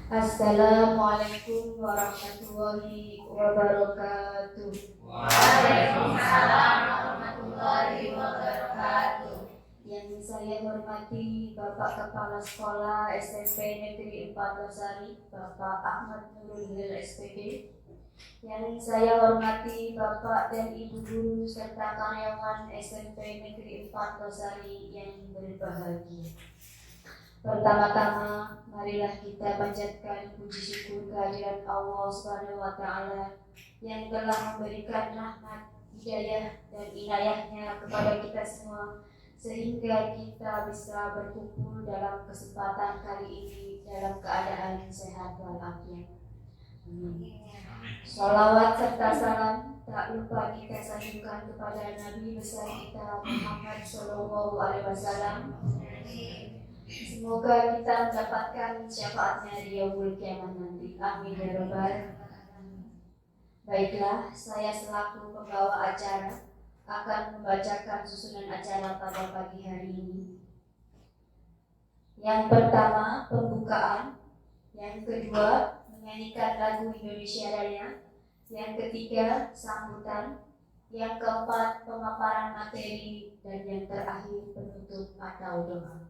Assalamualaikum warahmatullahi wabarakatuh. Waalaikumsalam warahmatullahi wabarakatuh. Yang saya hormati Bapak Kepala Sekolah SMP Negeri 4 Losari, Bapak Ahmad Nurul Hilal SPD. Yang saya hormati Bapak dan Ibu guru serta karyawan SMP Negeri 4 Losari yang berbahagia. Pertama-tama, marilah kita panjatkan puji syukur kehadirat Allah Subhanahu wa Ta'ala yang telah memberikan rahmat, hidayah, dan inayahnya kepada kita semua, sehingga kita bisa berkumpul dalam kesempatan kali ini dalam keadaan sehat walafiat. Sholawat serta salam tak lupa kita sanjungkan kepada Nabi besar kita Muhammad Sallallahu Alaihi Wasallam. Semoga kita mendapatkan syafaatnya di yaumul kiamat nanti. Amin ya rabbal alamin. Baiklah, saya selaku pembawa acara akan membacakan susunan acara pada pagi hari ini. Yang pertama, pembukaan. Yang kedua, menyanyikan lagu Indonesia Raya. Yang ketiga, sambutan. Yang keempat, pemaparan materi. Dan yang terakhir, penutup atau doa.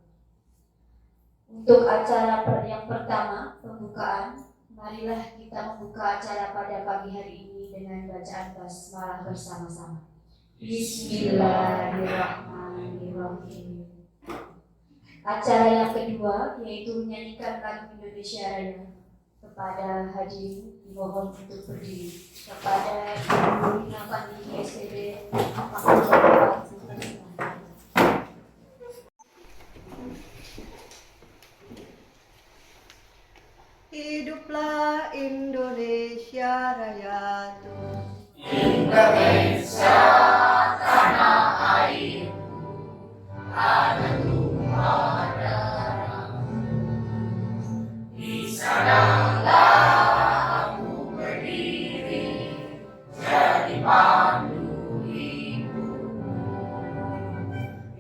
Untuk acara yang pertama, pembukaan, marilah kita membuka acara pada pagi hari ini dengan bacaan basmalah bersama-sama. Bismillahirrahmanirrahim. Acara yang kedua yaitu menyanyikan lagu Indonesia Raya. Kepada hadirin dimohon untuk berdiri. Kepada Ibu Rina Pandini SPD, Hiduplah Indonesia Raya, Indonesia tanah airku, tanah tumpah darah. Di sanalah aku berdiri, jadi pandu ibu.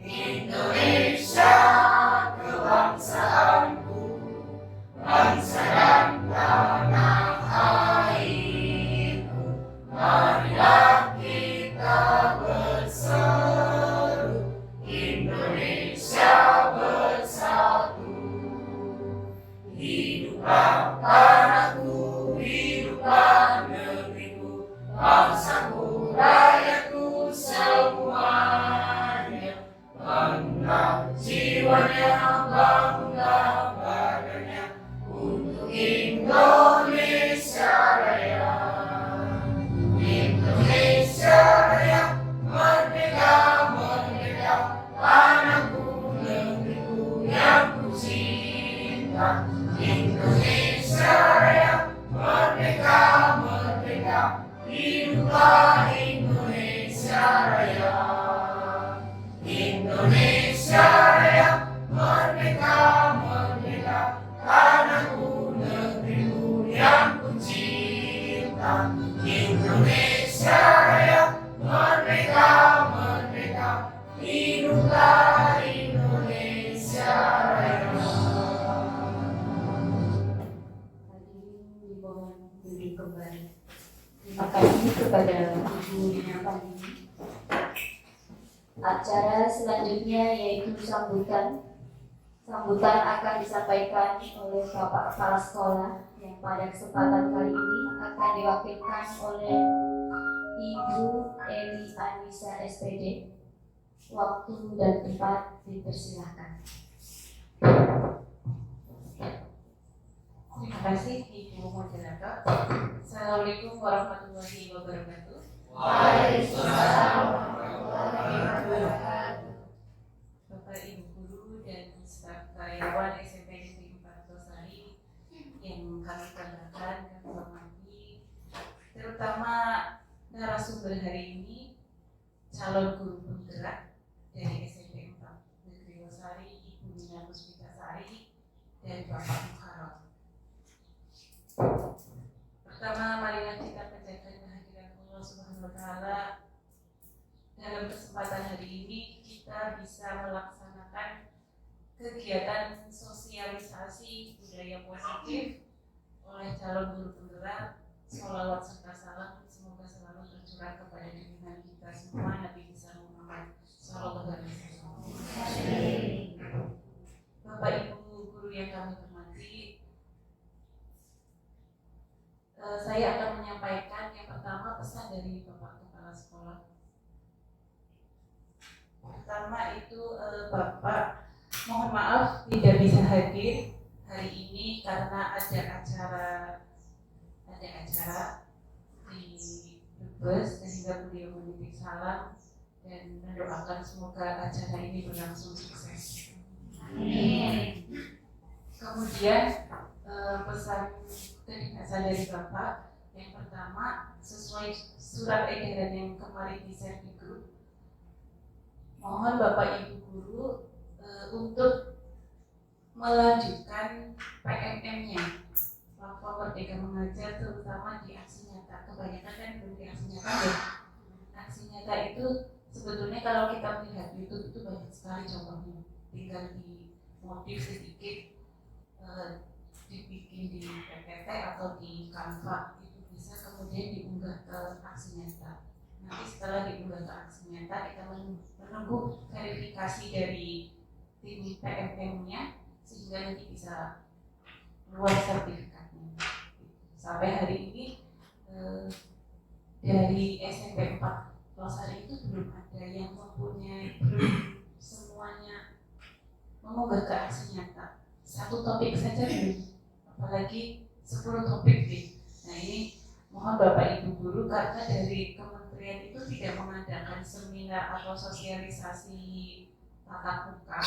Indonesia kebangsaanku, bangsa dan tanah airku. Marilah kita berseru, Indonesia bersatu. Hiduplah tanahku, hiduplah negeriku, bangsaku, rakyatku semuanya. Bangga jiwanya, bangga badannya, untuk Indonesia Raya. Indonesia Raya, merdeka, merdeka, tanahku, negeriku yang ku cinta. Indonesia Raya, merdeka, merdeka, hiduplah Indonesia Raya. Indonesia Raya, merdeka, merdeka, tanahku, negeriku yang ku cinta. Indonesia Raya, merdeka, merdeka, hiduplah Indonesia Raya. hadirin dimohon duduk kembali. Terima kasih kepada Ibu Rina Pandini. Acara selanjutnya yaitu sambutan. Sambutan akan disampaikan oleh Bapak Kepala Sekolah yang pada kesempatan kali ini akan diwakilkan oleh Ibu Eli Anissa SPD. Waktu dan tempat dipersilahkan. Terima kasih Ibu Moderator. Assalamualaikum warahmatullahi wabarakatuh. Waalaikumsalam warahmatullahi wabarakatuh. Bapak Ibu guru dan staf karyawan SMP Negeri 4 Losari yang kami banggakan, kami hormati, terutama narasumber hari ini, calon guru penggerak dari SMP 4 Negeri Losari, Ibu Nina Puspitasari dan Bapak Muharram. Pertama, marilah kita panjatkan kehadiran Allah Subhanahu wa Ta'ala. Dalam kesempatan hari ini kita bisa melaksanakan kegiatan sosialisasi budaya positif oleh calon guru penggerak. Sholawat serta salam semoga selalu tercurah kepada junjungan kita semua Nabi besar Muhammad Sallallahu Alaihi Wasallam. Bapak Ibu guru yang kami hormati, saya akan menyampaikan yang pertama pesan dari Bapak Kepala Sekolah. Pertama itu Bapak mohon maaf tidak bisa hadir hari ini karena ada acara di Brebes, sehingga beliau menitip salam dan mendoakan semoga acara ini berlangsung sukses. Amin. Kemudian pesan dari Bapak yang pertama sesuai surat edaran yang kemarin di-share di grup, mohon Bapak Ibu guru untuk melanjutkan PMM-nya, Platform Merdeka Mengajar, terutama di aksi nyata. Kebanyakan kan belum di aksi nyata ya. Aksi nyata itu sebetulnya kalau kita melihat YouTube itu banyak sekali contohnya. Tinggal di modif sedikit, dibikin di PPT atau di Canva, itu bisa kemudian diunggah ke aksi nyata. Nanti setelah diunggah ke aksi nyata, kita menunggu verifikasi dari tim PMM-nya sehingga nanti bisa keluar sertifikatnya. Sampai hari ini dari SMP 4 Losari itu belum ada yang mempunyai, belum semuanya mengunggah ke aksi nyata. Satu topik saja belum, apalagi 10 topik nih. Nah ini mohon Bapak Ibu guru, karena dari kementerian itu tidak mengadakan seminar atau sosialisasi tatap muka,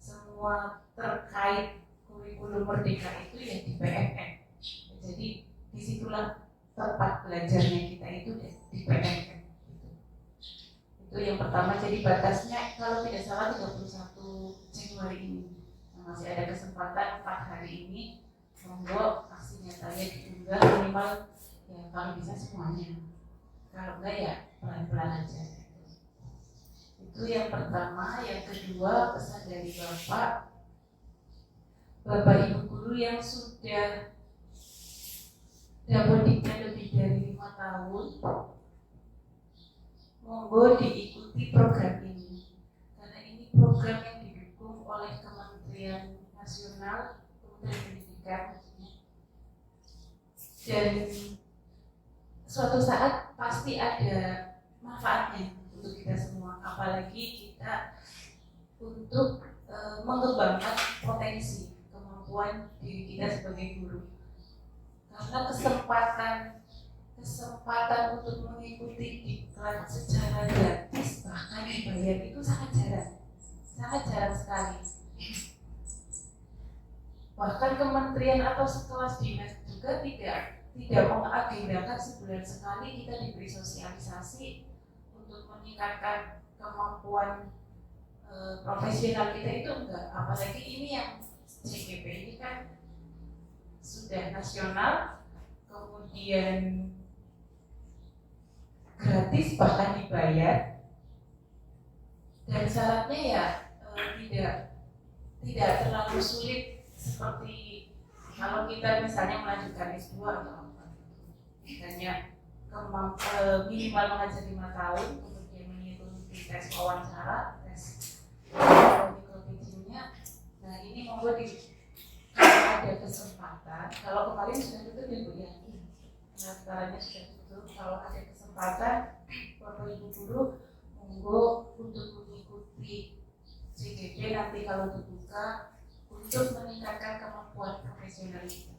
semua terkait kurikulum merdeka itu ya di PMM. Jadi disitulah tempat belajarnya kita itu di PMM. Itu yang pertama. Jadi batasnya kalau tidak salah 31 Januari ini. Nah, masih ada kesempatan 4 hari ini, monggo aksi nyatanya diunggah minimal ya kalau bisa semuanya. Kalau enggak ya pelan-pelan aja. Itu yang pertama. Yang kedua, pesan dari Bapak Ibu guru yang sudah dapatnya lebih dari 5 tahun, monggo diikuti program ini. Karena ini program yang didukung oleh Kementerian Nasional, Kementerian Pendidikan, dan suatu saat pasti ada manfaatnya untuk kita semua, apalagi kita untuk mengembangkan potensi kemampuan diri kita sebagai guru. Karena kesempatan untuk mengikuti diklat secara gratis bahkan dibayar itu sangat jarang sekali. Bahkan kementerian atau sekelas dinas juga tidak mengagendakan sebulan sekali kita diberi sosialisasi untuk meningkatkan kemampuan profesional kita, itu enggak. Apalagi ini yang CGP ini kan sudah nasional, kemudian gratis bahkan dibayar, dan syaratnya ya tidak terlalu sulit seperti kalau kita misalnya melanjutkan S2 atau apa. Misalnya minimal mengajar 5 tahun, kemudian mengikuti tes wawancara, tes mikroteachingnya. Nah ini monggo kalau ada kesempatan, kalau kemarin sudah tutup ya Bu ya, pendaftarannya sudah tutup. Kalau ada kesempatan, Bapak Ibu guru monggo untuk mengikuti CGP nanti kalau dibuka, untuk meningkatkan kemampuan profesional kita.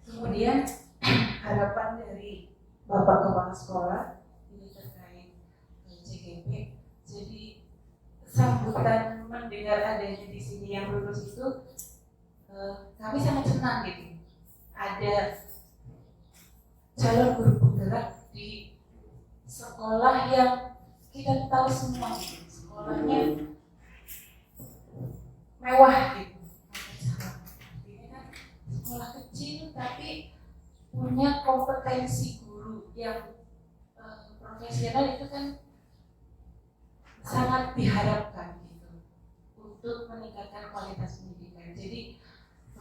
Kemudian harapan dari Bapak Kepala Sekolah ini terkait CGP. Jadi sambutan mendengar adanya di sini yang lulus itu kami sangat senang gitu. Ada calon guru penggerak di sekolah yang kita tahu semua gitu. Sekolahnya mewah gitu. Ini kan sekolah kecil tapi punya kompetensi guru yang profesional, itu kan sangat diharapkan gitu untuk meningkatkan kualitas pendidikan. Jadi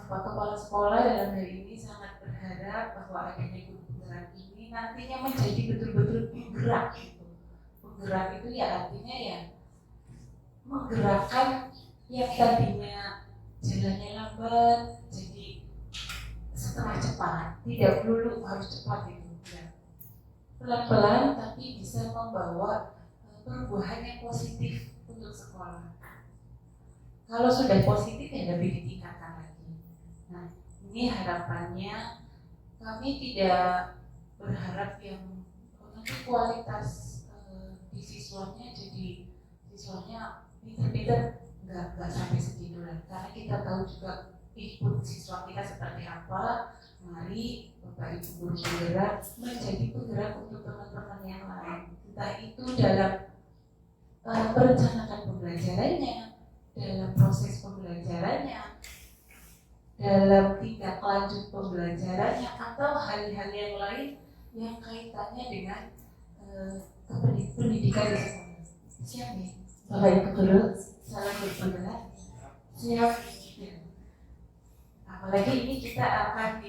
Bapak Kepala Sekolah dalam hal ini sangat berharap bahwa adanya guru penggerak ini nantinya menjadi betul-betul penggerak gitu. Penggerak itu ya artinya ya menggerakkan yang tadinya jalannya lambat jadi setengah cepat, tidak melulu harus cepat gitu. Ya. Pelan-pelan tapi bisa membawa perubahan yang positif untuk sekolah. Kalau sudah positif ya lebih ditingkatkan lagi. Nah, ini harapannya kami tidak berharap yang nanti kualitas di siswanya jadi siswanya pinter-pinter nggak sampai segitu lah. Karena kita tahu juga input siswa kita seperti apa. Mari Bapak Ibu guru penggerak menjadi penggerak untuk teman-teman yang lain. Entah itu dalam perencanaan pembelajarannya, dalam proses pembelajarannya, dalam tindak lanjut pembelajarannya, atau hal-hal yang lain yang kaitannya dengan pendidikan di sekolah. Siap ya? Bapak Ibu guru, salam berpenggerak. Siap. Ya. Apalagi ini kita akan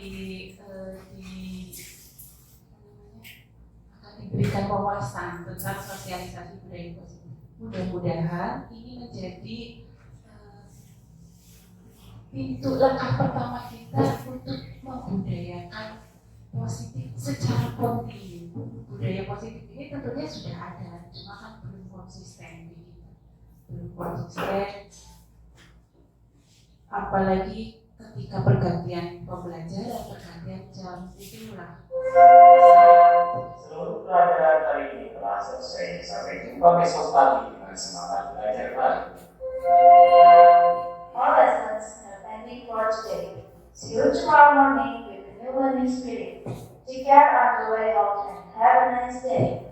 diberikan wawasan tentang sosialisasi budaya positif. Mudah-mudahan ini menjadi pintu langkah pertama kita untuk membudayakan positif secara kontinu. Budaya positif ini tentunya sudah ada, cuma kan belum konsisten apalagi ketika pergantian pembelajaran, pergantian jam, itulah Seluruh pelajaran hari ini telah selesai. Sampai jumpa besok pagi dengan semangat belajar baru. All lessons have ended for today. See you tomorrow morning with a new learning spirit. Take care on the way out and have a nice day.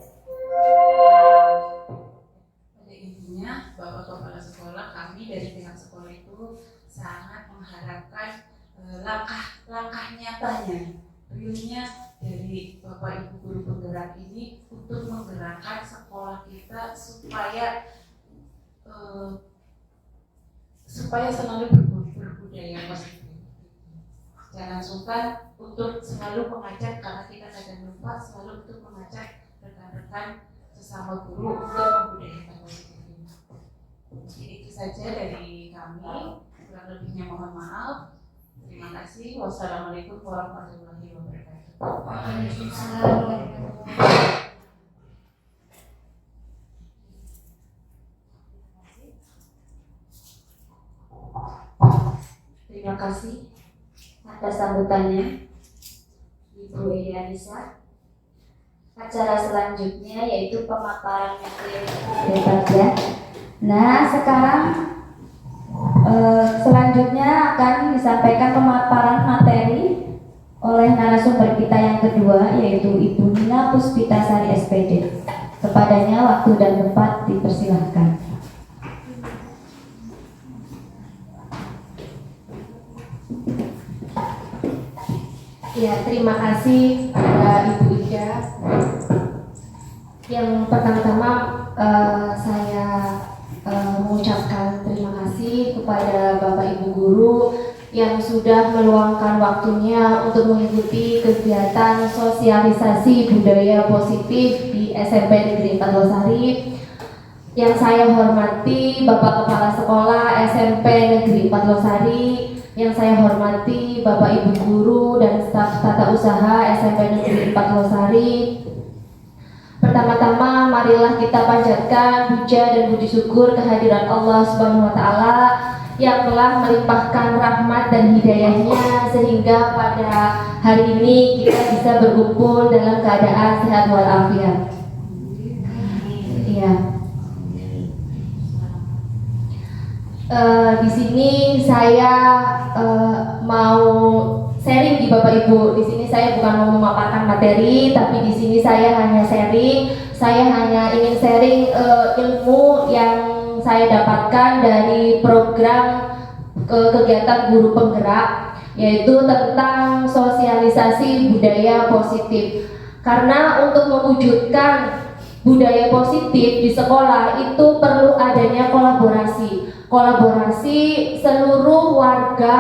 Pada intinya, Bapak Kepala Sekolah, kami dari pihak sekolah itu sangat mengharapkan langkah-langkah nyatanya, realnya dari Bapak Ibu guru penggerak ini untuk menggerakkan sekolah kita supaya selalu berbudaya positif. Jangan sungkan untuk selalu mengajak, karena kita kadang lupa, selalu untuk mengajak rekan-rekan sesama guru untuk membudayakan positif ini. Jadi itu saja dari kami. Kurang lebihnya mohon maaf. Terima kasih. Wassalamualaikum warahmatullahi wabarakatuh. Terima kasih atas sambutannya Ibu Elianisa. Acara selanjutnya yaitu pemaparan materi debatnya. Nah, sekarang selanjutnya akan disampaikan pemaparan materi oleh narasumber kita yang kedua, yaitu Ibu Nina Puspitasari SPD. Kepadanya waktu dan tempat dipersilahkan. Ya, terima kasih kepada Ibu Ida. Yang pertama-tama saya mengucapkan terima kasih kepada Bapak Ibu guru yang sudah meluangkan waktunya untuk mengikuti kegiatan sosialisasi budaya positif di SMP Negeri 4 Losari. Yang saya hormati Bapak Kepala Sekolah SMP Negeri 4 Losari, yang saya hormati Bapak Ibu guru dan staf tata usaha SMP Negeri 4 Losari. Pertama-tama marilah kita panjatkan puja dan puji syukur kehadirat Allah Subhanahu wa taala yang telah melimpahkan rahmat dan hidayahnya sehingga pada hari ini kita bisa berkumpul dalam keadaan sehat walafiat. Iya. Di sini saya mau sharing di Bapak Ibu. Di sini saya bukan mau memaparkan materi, tapi di sini saya hanya sharing. Saya hanya ingin sharing ilmu yang saya dapatkan dari program kegiatan guru penggerak, yaitu tentang sosialisasi budaya positif. Karena untuk mewujudkan budaya positif di sekolah itu perlu adanya kolaborasi seluruh warga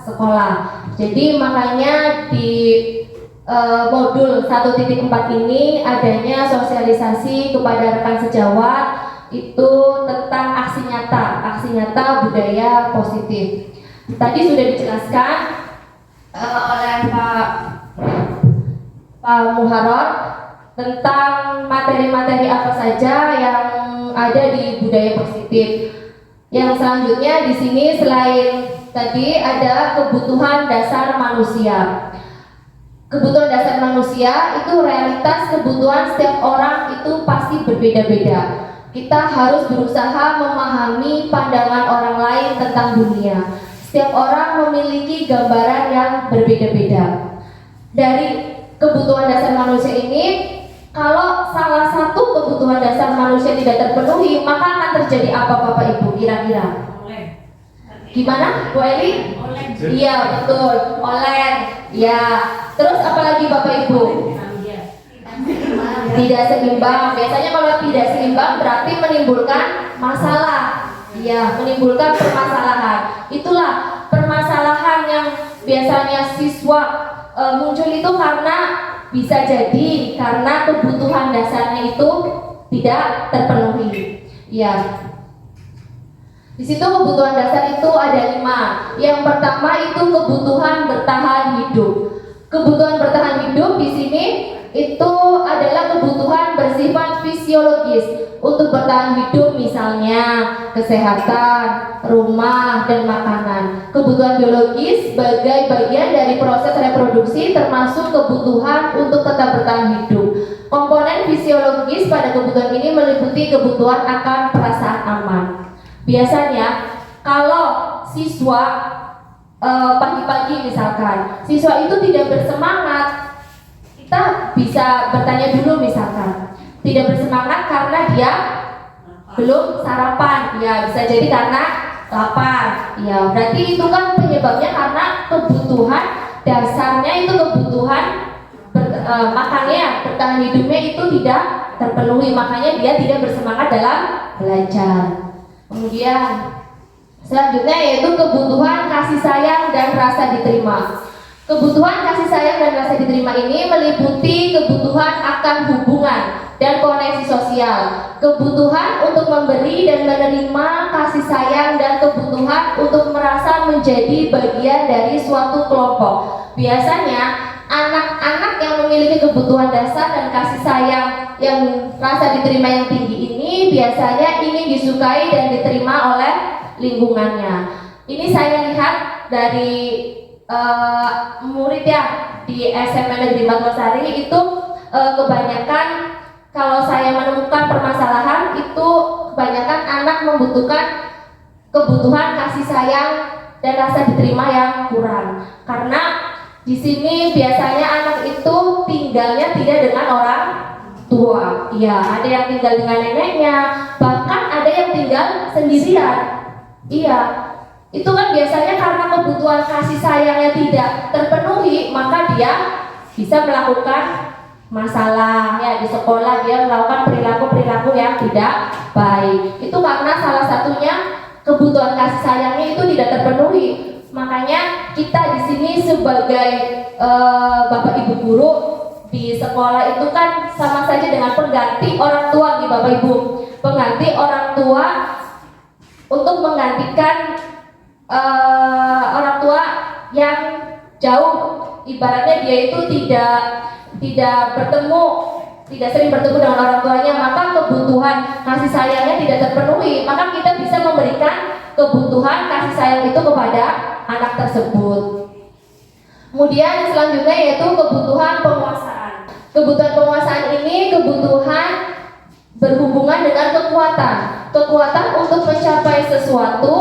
sekolah. Jadi makanya di modul 1.4 ini adanya sosialisasi kepada rekan sejawat itu tentang aksi nyata budaya positif. Tadi sudah dijelaskan oleh Pak Muharrar tentang materi-materi apa saja yang ada di budaya positif. Yang selanjutnya di sini selain tadi ada kebutuhan dasar manusia. Kebutuhan dasar manusia itu realitas kebutuhan setiap orang itu pasti berbeda-beda. Kita harus berusaha memahami pandangan orang lain tentang dunia. Setiap orang memiliki gambaran yang berbeda-beda. Dari kebutuhan dasar manusia ini, kalau salah satu kebutuhan dasar manusia tidak terpenuhi, maka akan terjadi apa Bapak Ibu kira-kira? Gimana, Bu Eli? Iya, betul. Oleng. Ya. Terus apalagi Bapak Ibu? Tidak seimbang. Biasanya kalau tidak seimbang berarti menimbulkan masalah. Iya, menimbulkan permasalahan. Itulah permasalahan yang biasanya siswa muncul itu karena bisa jadi karena kebutuhan dasarnya itu tidak terpenuhi. Iya. Di situ kebutuhan dasar itu ada 5. Yang pertama itu kebutuhan bertahan hidup. Kebutuhan bertahan hidup di sini itu adalah kebutuhan bersifat fisiologis untuk bertahan hidup, misalnya kesehatan, rumah, dan makanan. Kebutuhan biologis sebagai bagian dari proses reproduksi termasuk kebutuhan untuk tetap bertahan hidup. Komponen fisiologis pada kebutuhan ini meliputi kebutuhan akan perasaan aman. Biasanya kalau siswa pagi-pagi misalkan siswa itu tidak bersemangat, kita bisa bertanya dulu misalkan tidak bersemangat karena dia belum sarapan, ya bisa jadi karena lapar, ya berarti itu kan penyebabnya karena kebutuhan dasarnya itu kebutuhan makannya, bertahan hidupnya itu tidak terpenuhi, makanya dia tidak bersemangat dalam belajar. Kemudian selanjutnya yaitu kebutuhan kasih sayang dan rasa diterima. Kebutuhan kasih sayang dan rasa diterima ini meliputi kebutuhan akan hubungan dan koneksi sosial, kebutuhan untuk memberi dan menerima kasih sayang, dan kebutuhan untuk merasa menjadi bagian dari suatu kelompok. Biasanya anak-anak yang memiliki kebutuhan dasar dan kasih sayang yang rasa diterima yang tinggi ini biasanya ingin disukai dan diterima oleh lingkungannya. Ini saya lihat dari murid ya di SMA Negeri Matmosari itu kebanyakan kalau saya menemukan permasalahan itu kebanyakan anak membutuhkan kebutuhan kasih sayang dan rasa diterima yang kurang. Karena di sini biasanya anak itu tinggalnya tidak dengan orang tua. Iya, ada yang tinggal dengan neneknya, bahkan ada yang tinggal sendirian. Iya, itu kan biasanya karena kebutuhan kasih sayangnya tidak terpenuhi, maka dia bisa melakukan masalah ya di sekolah, dia melakukan perilaku-perilaku yang tidak baik. Itu karena salah satunya kebutuhan kasih sayangnya itu tidak terpenuhi. Makanya kita di sini sebagai Bapak Ibu guru di sekolah itu kan sama saja dengan pengganti orang tua nih Bapak Ibu. Pengganti orang tua untuk menggantikan orang tua yang jauh, ibaratnya dia itu tidak bertemu, tidak sering bertemu dengan orang tuanya, maka kebutuhan kasih sayangnya tidak terpenuhi, maka kita bisa memberikan kebutuhan kasih sayang itu kepada anak tersebut. Kemudian selanjutnya yaitu kebutuhan penguasaan. Kebutuhan penguasaan ini kebutuhan berhubungan dengan kekuatan untuk mencapai sesuatu,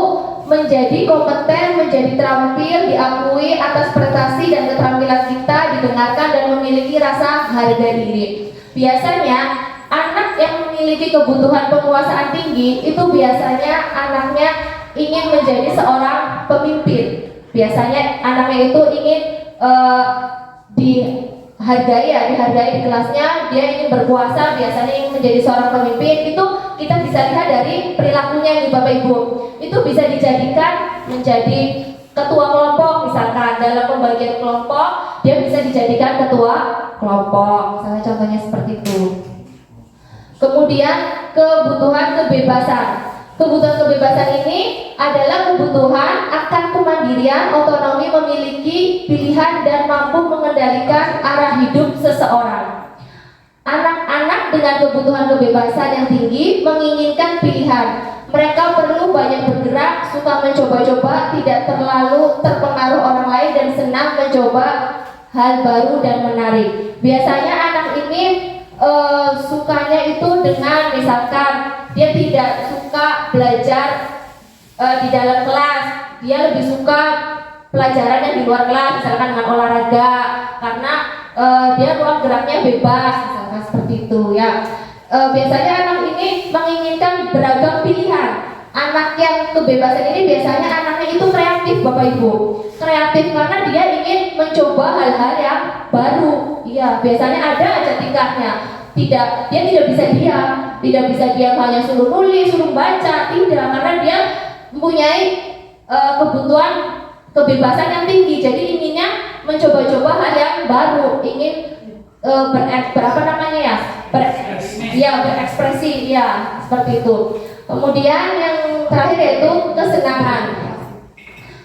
menjadi kompeten, menjadi terampil, diakui atas prestasi dan keterampilan kita, didengarkan dan memiliki rasa harga diri. Biasanya anak yang memiliki kebutuhan penguasaan tinggi itu biasanya anaknya ingin menjadi seorang pemimpin. Biasanya anaknya itu ingin dihargai di kelasnya, dia ingin berkuasa, biasanya ingin menjadi seorang pemimpin. Itu kita bisa lihat dari perilakunya nih Bapak Ibu. Itu bisa dijadikan menjadi ketua kelompok misalkan, dalam pembagian kelompok dia bisa dijadikan ketua kelompok, misalnya contohnya seperti itu. Kemudian kebutuhan kebebasan. Kebutuhan kebebasan ini adalah kebutuhan akan kemandirian, otonomi, memiliki pilihan dan mampu mengendalikan arah hidup seseorang. Anak-anak dengan kebutuhan kebebasan yang tinggi menginginkan pilihan. Mereka perlu banyak bergerak, suka mencoba-coba, tidak terlalu terpengaruh orang lain dan senang mencoba hal baru dan menarik. Biasanya anak ini sukanya itu dengan misalkan dia tidak suka belajar di dalam kelas, dia lebih suka pelajaran yang di luar kelas, misalkan dengan olahraga, karena dia ruang geraknya bebas, misalkan seperti itu ya. Biasanya anak ini menginginkan beragam pilihan. Anak yang kebebasan ini biasanya anaknya itu kreatif, Bapak Ibu. Kreatif karena dia ingin mencoba hal-hal yang baru. Iya, biasanya ada aja tingkahnya. Dia tidak bisa diam hanya suruh nulis, suruh baca, tidak, karena dia mempunyai kebutuhan kebebasan yang tinggi. Jadi inginnya mencoba-coba hal yang baru, ingin berekspresi, ya seperti itu. Kemudian yang terakhir yaitu kesenangan.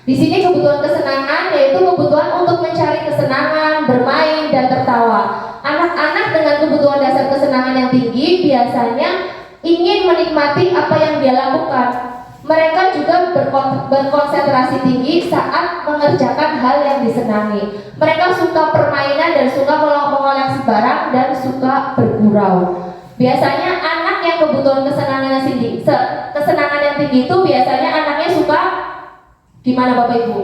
Di sini kebutuhan kesenangan yaitu kebutuhan untuk mencari kesenangan, bermain dan tertawa. Anak-anak dengan kebutuhan dasar kesenangan yang tinggi biasanya ingin menikmati apa yang dia lakukan. Mereka juga berkonsentrasi tinggi saat mengerjakan hal yang disenangi. Mereka suka permainan dan suka mengoleksi barang dan suka bergurau. Biasanya anak yang kebutuhan kesenangan yang tinggi itu biasanya anaknya suka gimana Bapak Ibu?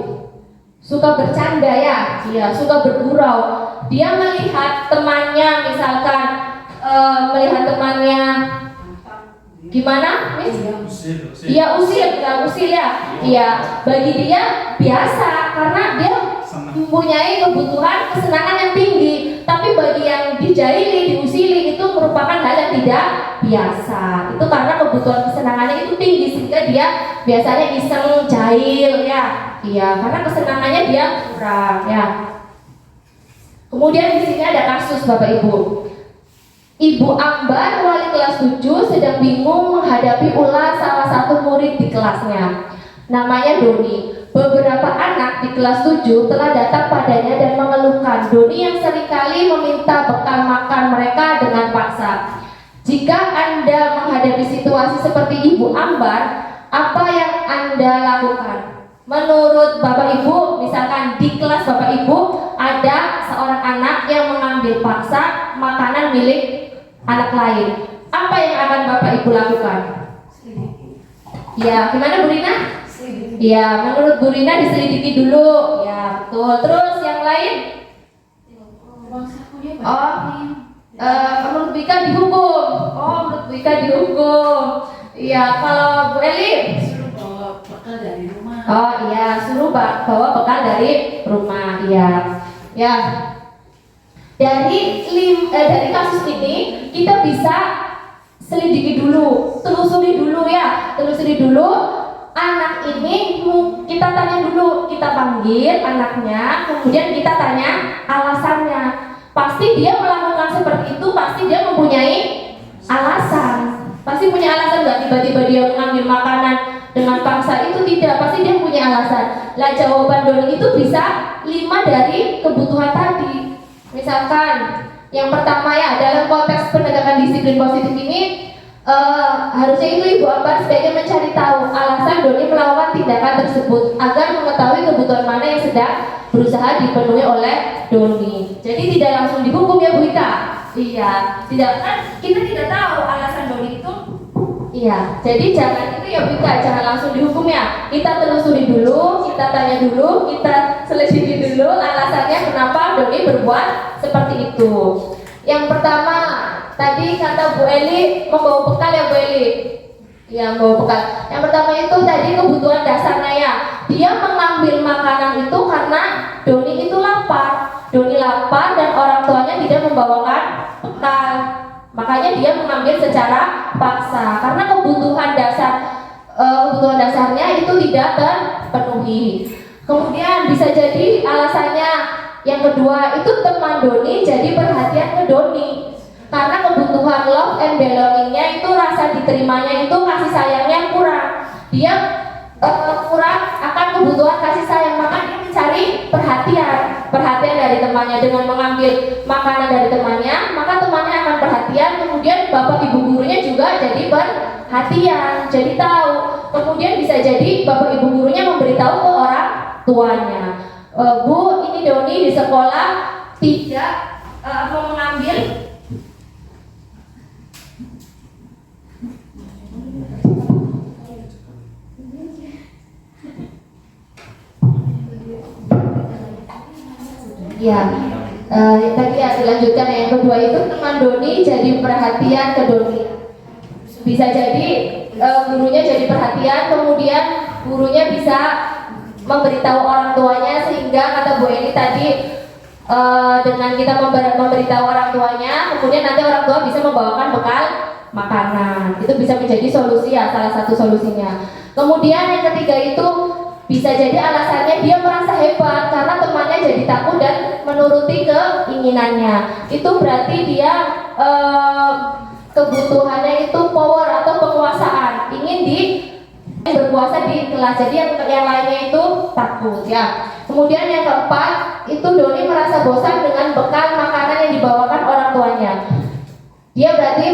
Suka bercanda ya, iya, suka bergurau. Dia melihat temannya misalkan gimana? Iya usil ya. Iya, bagi dia biasa karena dia mempunyai kebutuhan kesenangan yang tinggi. Tapi bagi yang dijaili, diusili itu merupakan hal yang tidak biasa. Itu karena kebutuhan kesenangannya itu tinggi sehingga dia biasanya iseng jahil ya. Iya, karena kesenangannya dia kurang ya. Kemudian di sini ada kasus Bapak Ibu. Ibu Ambar, wali kelas 7, sedang bingung menghadapi ulah salah satu murid di kelasnya. Namanya Doni. Beberapa anak di kelas 7 telah datang padanya dan mengeluhkan Doni yang seringkali meminta bekal makan mereka dengan paksa. Jika Anda menghadapi situasi seperti Ibu Ambar, apa yang Anda lakukan? Menurut Bapak Ibu, misalkan di kelas Bapak Ibu ada seorang anak yang mengambil paksa makanan milik anak lain. Apa yang akan Bapak Ibu lakukan? Ya, gimana Bu Rina? Ya, menurut Bu Rina diselidiki dulu. Ya, betul. Terus yang lain? Menurut Bu Ika dihukum. Menurut Bu Ika dihukum. Iya, kalau Bu Eli? Suruh bawa bekal dari rumah. Iya, suruh bawa bekal dari rumah. Iya. Ya. Dari kasus ini kita bisa selidiki dulu, telusuri dulu anak ini. Kita tanya dulu, kita panggil anaknya, kemudian kita tanya alasannya. Pasti dia melakukan seperti itu, pasti dia mempunyai alasan. Pasti punya alasan, nggak tiba-tiba dia mengambil makanan dengan paksa, itu tidak, pasti dia punya alasan. Lah jawaban Doni itu bisa 5 dari kebutuhan tadi. Misalkan yang pertama ya, dalam konteks penegakan disiplin positif ini harusnya itu Ibu Ambar sebaiknya mencari tahu alasan Doni melakukan tindakan tersebut agar mengetahui kebutuhan mana yang sedang berusaha dipenuhi oleh Doni. Jadi tidak langsung dihukum ya Bu Ika. Iya, tidak, kan kita tidak tahu alasan Doni itu. Iya, jadi jangan itu ya Bu Ika, jangan langsung dihukum ya. Kita telusuri dulu, kita tanya dulu, kita selidiki dulu alasannya kenapa Doni berbuat seperti itu. Yang pertama, tadi kata Bu Eli membawa bekal ya Bu Eli. Ya, membawa bekal. Yang pertama itu tadi kebutuhan dasarnya ya. Dia mengambil makanan itu karena Doni itu lapar. Doni lapar dan orang tuanya tidak membawakan bekal. Makanya dia mengambil secara paksa karena kebutuhan dasarnya itu tidak terpenuhi. Kemudian bisa jadi alasannya yang kedua itu teman Doni jadi perhatian ke Doni karena kebutuhan love and belongingnya itu, rasa diterimanya itu, kasih sayangnya kurang. Dia kurang akan kebutuhan kasih sayang, maka dia mencari perhatian dari temannya. Dengan mengambil makanan dari temannya, maka temannya akan perhatian. Kemudian bapak ibu gurunya juga jadi perhatian, jadi tahu. Kemudian bisa jadi bapak ibu gurunya memberitahu ke orang tuanya, Bu, ini Doni di sekolah tidak mau mengambil ya, tadi ya dilanjutkan. Yang kedua itu teman Doni jadi perhatian ke Doni. Bisa jadi gurunya jadi perhatian, kemudian gurunya bisa memberitahu orang tuanya, sehingga kata Bu Eni tadi dengan kita memberitahu orang tuanya, kemudian nanti orang tua bisa membawakan bekal makanan. Itu bisa menjadi solusi ya, salah satu solusinya. Kemudian yang ketiga itu bisa jadi alasannya dia merasa hebat karena temannya jadi takut dan menuruti keinginannya. Itu berarti dia kebutuhannya itu power atau penguasaan, ingin berkuasa di kelas. Jadi yang lainnya itu takut ya. Kemudian yang keempat itu Doni merasa bosan dengan bekal makanan yang dibawakan orang tuanya. Dia berarti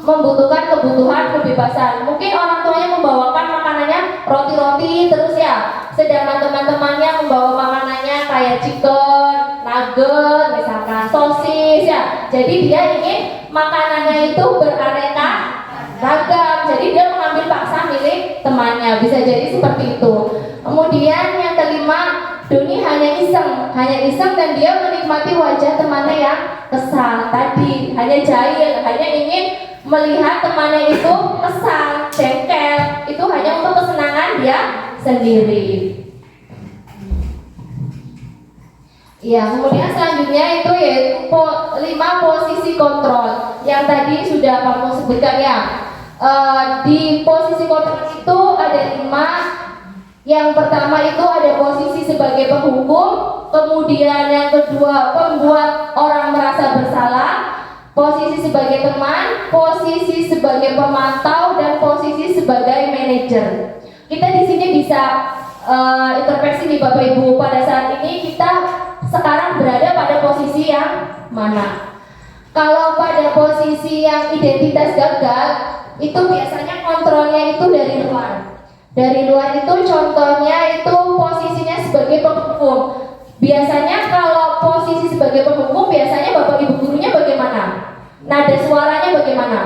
membutuhkan kebutuhan kebebasan. Mungkin orang tuanya membawakan makanannya roti-roti terus ya, sedangkan teman-temannya membawa makanannya kayak chicken, nugget, misalkan sosis ya. Jadi dia ingin makanannya itu beraneka ragam. Jadi dia mengambil paksa milik temannya. Bisa jadi seperti itu. Kemudian yang kelima, Doni hanya iseng dan dia menikmati wajah temannya yang kesal tadi, hanya jahil, hanya ingin melihat temannya itu kesal, jengkel, itu hanya untuk kesenangan dia sendiri. Ya, kemudian selanjutnya itu yaitu 5 posisi kontrol yang tadi sudah kamu sebutkan ya. Di posisi kontrol itu ada 5. Yang pertama itu ada posisi sebagai penghukum, kemudian yang kedua pembuat orang merasa bersalah, posisi sebagai teman, posisi sebagai pemantau, dan posisi sebagai manajer. Kita di sini bisa introspeksi nih Bapak Ibu, pada saat ini kita sekarang berada pada posisi yang mana? Kalau pada posisi yang identitas gagal, itu biasanya kontrolnya itu dari luar. Dari luar itu contohnya itu posisinya sebagai penghukum. Biasanya kalau posisi sebagai penghukum, biasanya Bapak Ibu gurunya bagaimana? Nada suaranya bagaimana?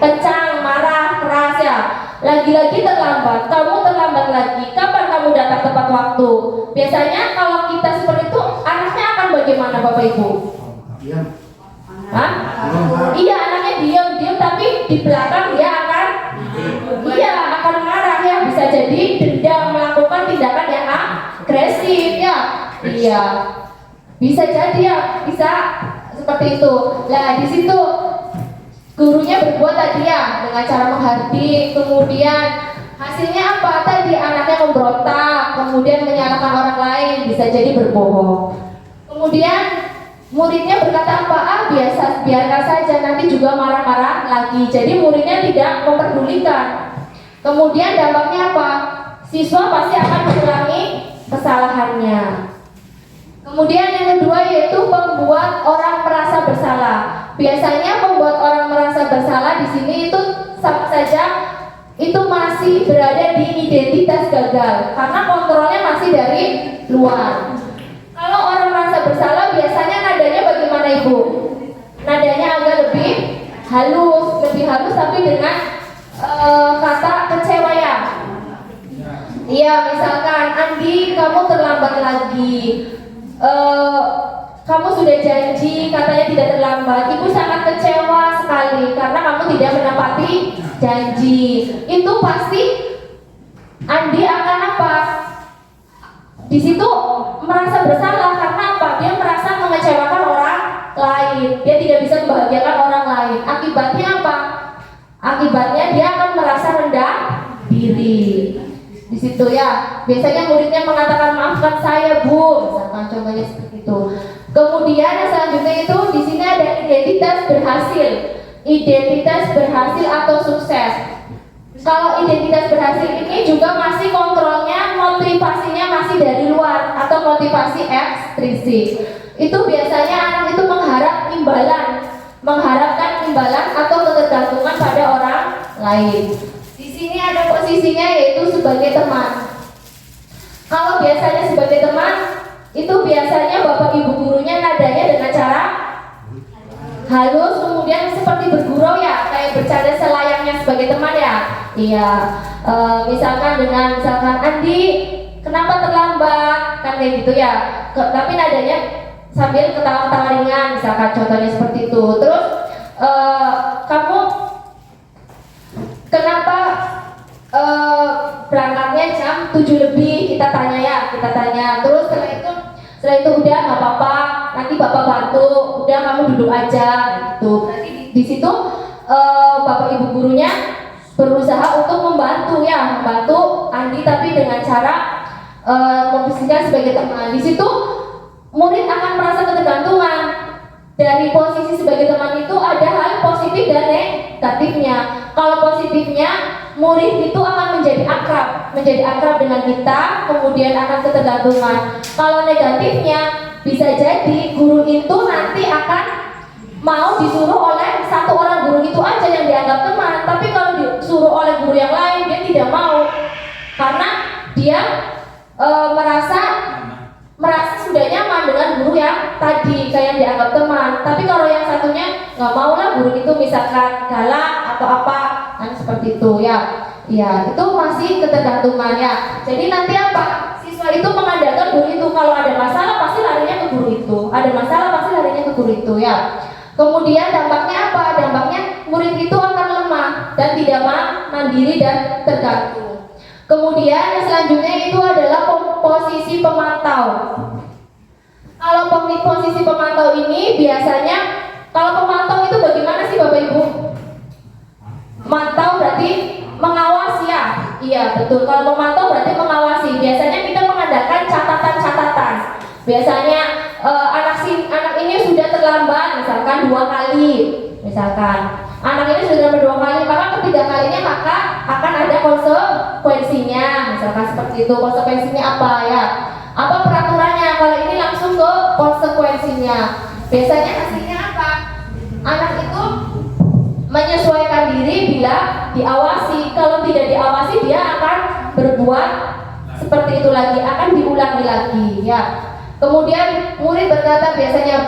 Kencang, marah, keras ya. Lagi-lagi terlambat, kamu terlambat lagi. Kapan kamu datang tepat waktu? Biasanya kalau kita seperti itu, anaknya akan bagaimana Bapak Ibu? Diam. Hah? Iya, anaknya diam, tapi di belakang dia akan akan marah ya, bisa jadi dendam, melakukan tindakan yang agresif ya. Iya. Bisa jadi ya, bisa seperti itu. Nah, di situ gurunya berbuat tadi ya dengan cara menghardik, kemudian hasilnya apa? Tadi anaknya memberontak, kemudian menyalahkan orang lain, bisa jadi berbohong. Kemudian muridnya berkata apa? Biasa, biarkan saja, nanti juga marah-marah lagi. Jadi muridnya tidak memperdulikan. Kemudian dampaknya apa? Siswa pasti akan mengulangi kesalahannya. Kemudian yang kedua yaitu membuat orang merasa bersalah. Biasanya membuat orang merasa bersalah di sini itu sama saja itu masih berada di identitas gagal karena kontrolnya masih dari luar. Kalau orang merasa bersalah biasanya nadanya bagaimana Ibu? Nadanya agak lebih halus tapi dengan kata kecewa ya. Iya, misalkan Andi kamu terlambat lagi. Kamu sudah janji katanya tidak terlambat. Ibu sangat kecewa sekali karena kamu tidak menepati janji. Itu pasti Andi akan apa? Di situ merasa bersalah karena apa? Dia merasa mengecewakan orang lain. Dia tidak bisa membahagiakan orang lain. Akibatnya apa? Akibatnya dia akan merasa rendah diri. Di situ ya. Biasanya muridnya mengatakan maafkan saya Bu, misalkan contohnya seperti itu. Kemudian yang selanjutnya itu di sini ada identitas berhasil. Identitas berhasil atau sukses. Kalau identitas berhasil ini juga masih kontrolnya, motivasinya masih dari luar atau motivasi ekstrinsik. Itu biasanya anak itu mengharapkan imbalan atau ketergantungan pada orang lain. Di sini ada posisinya yaitu sebagai teman. Kalau biasanya sebagai teman, itu biasanya bapak ibu gurunya nadanya dengan cara halus, kemudian seperti bergurau ya, kayak bercanda selayaknya sebagai teman ya. Iya, misalkan Andi, kenapa terlambat? Kan kayak gitu ya. Tapi nadanya sambil ketawa-ketawa ringan, misalkan contohnya seperti itu. Terus kamu kenapa berangkatnya jam 7 lebih? Kita tanya. Terus setelah itu udah nggak apa-apa, nanti bapak bantu, udah kamu duduk aja gitu. Berarti di situ bapak ibu gurunya berusaha untuk membantu Andi, tapi dengan cara memposisikan sebagai teman. Di situ murid akan merasa ketergantungan. Dari posisi sebagai teman itu ada hal positif dan negatifnya. Kalau positifnya, murid itu akan menjadi akrab dengan kita, kemudian akan ketergantungan. Kalau negatifnya, bisa jadi guru itu nanti akan mau disuruh oleh satu orang guru itu aja yang dianggap teman. Tapi kalau disuruh oleh guru yang lain, dia tidak mau, karena dia merasa sudah nyaman dengan guru yang tadi kayak yang dianggap teman. Tapi kalau yang satunya nggak mau lah guru itu misalkan galak atau apa, kan seperti itu ya. Ya, itu masih ketergantungan ya. Jadi nanti apa? Siswa itu mengandalkan guru itu. Kalau ada masalah pasti larinya ke guru itu. Ya. Kemudian dampaknya apa? Dampaknya murid itu akan lemah dan tidak mandiri dan tergantung. Kemudian yang selanjutnya itu adalah posisi pemantau. Kalau posisi pemantau ini biasanya, kalau pemantau itu bagaimana sih Bapak Ibu? Mantau berarti mengawasi ya? Iya betul, kalau memantau berarti mengawasi. Biasanya kita mengadakan catatan-catatan. Biasanya anak ini sudah terlambat misalkan 2 kali. Misalkan anak ini sudah terlambat 2 kali, maka ketiga kalinya maka akan ada konsekuensinya. Misalkan seperti itu. Konsekuensinya apa ya? Apa peraturannya? Kalau ini langsung ke konsekuensinya. Biasanya hasilnya apa? Anak itu menyesuaikan diri bila diawasi. Kalau tidak diawasi, dia akan berbuat seperti itu lagi, akan diulangi lagi ya. Kemudian murid berkata biasanya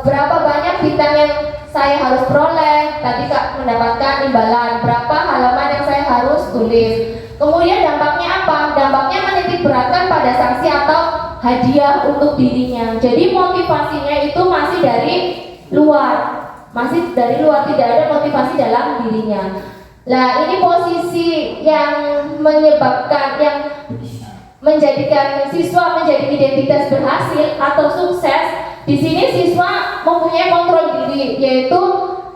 berapa banyak bintang yang saya harus peroleh, tadi Kak mendapatkan imbalan, berapa halaman yang saya harus tulis. Kemudian dampaknya apa? Dampaknya menitik beratkan pada sanksi atau hadiah untuk dirinya. Jadi motivasinya itu masih dari luar, tidak ada motivasi dalam dirinya. Nah, ini posisi yang menyebabkan, yang menjadikan siswa menjadi identitas berhasil atau sukses. Di sini siswa mempunyai kontrol diri, yaitu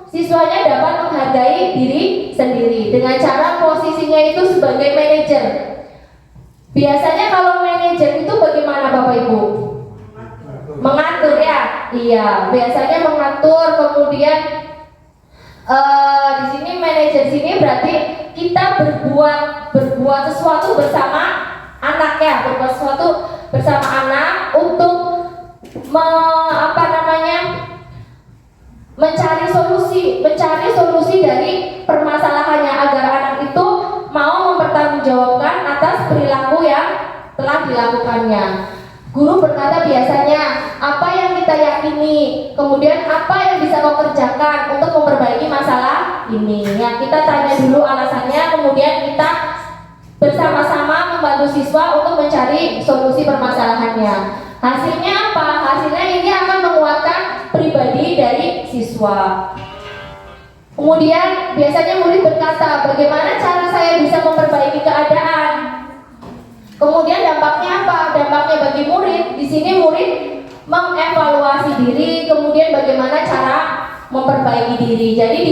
siswanya dapat menghargai diri sendiri dengan cara posisinya itu sebagai manajer. Biasanya kalau manajer itu bagaimana Bapak Ibu? Mengatur ya? Iya, biasanya mengatur. Kemudian di sini manajer sini berarti kita berbuat sesuatu bersama anak ya, berbuat sesuatu bersama anak untuk mencari solusi dari permasalahannya agar anak itu mau mempertanggungjawabkan atas perilaku yang telah dilakukannya. Guru berkata biasanya, apa yang kita yakini, kemudian apa yang bisa kau kerjakan untuk memperbaiki masalah ini. Ya, kita tanya dulu alasannya, kemudian kita bersama-sama membantu siswa untuk mencari solusi permasalahannya. Hasilnya apa? Hasilnya ini akan menguatkan pribadi dari siswa. Kemudian biasanya murid berkata, bagaimana cara saya bisa memperbaiki keadaan? Kemudian dampaknya apa? Dampaknya bagi murid, di sini murid mengevaluasi diri, kemudian bagaimana cara memperbaiki diri. Jadi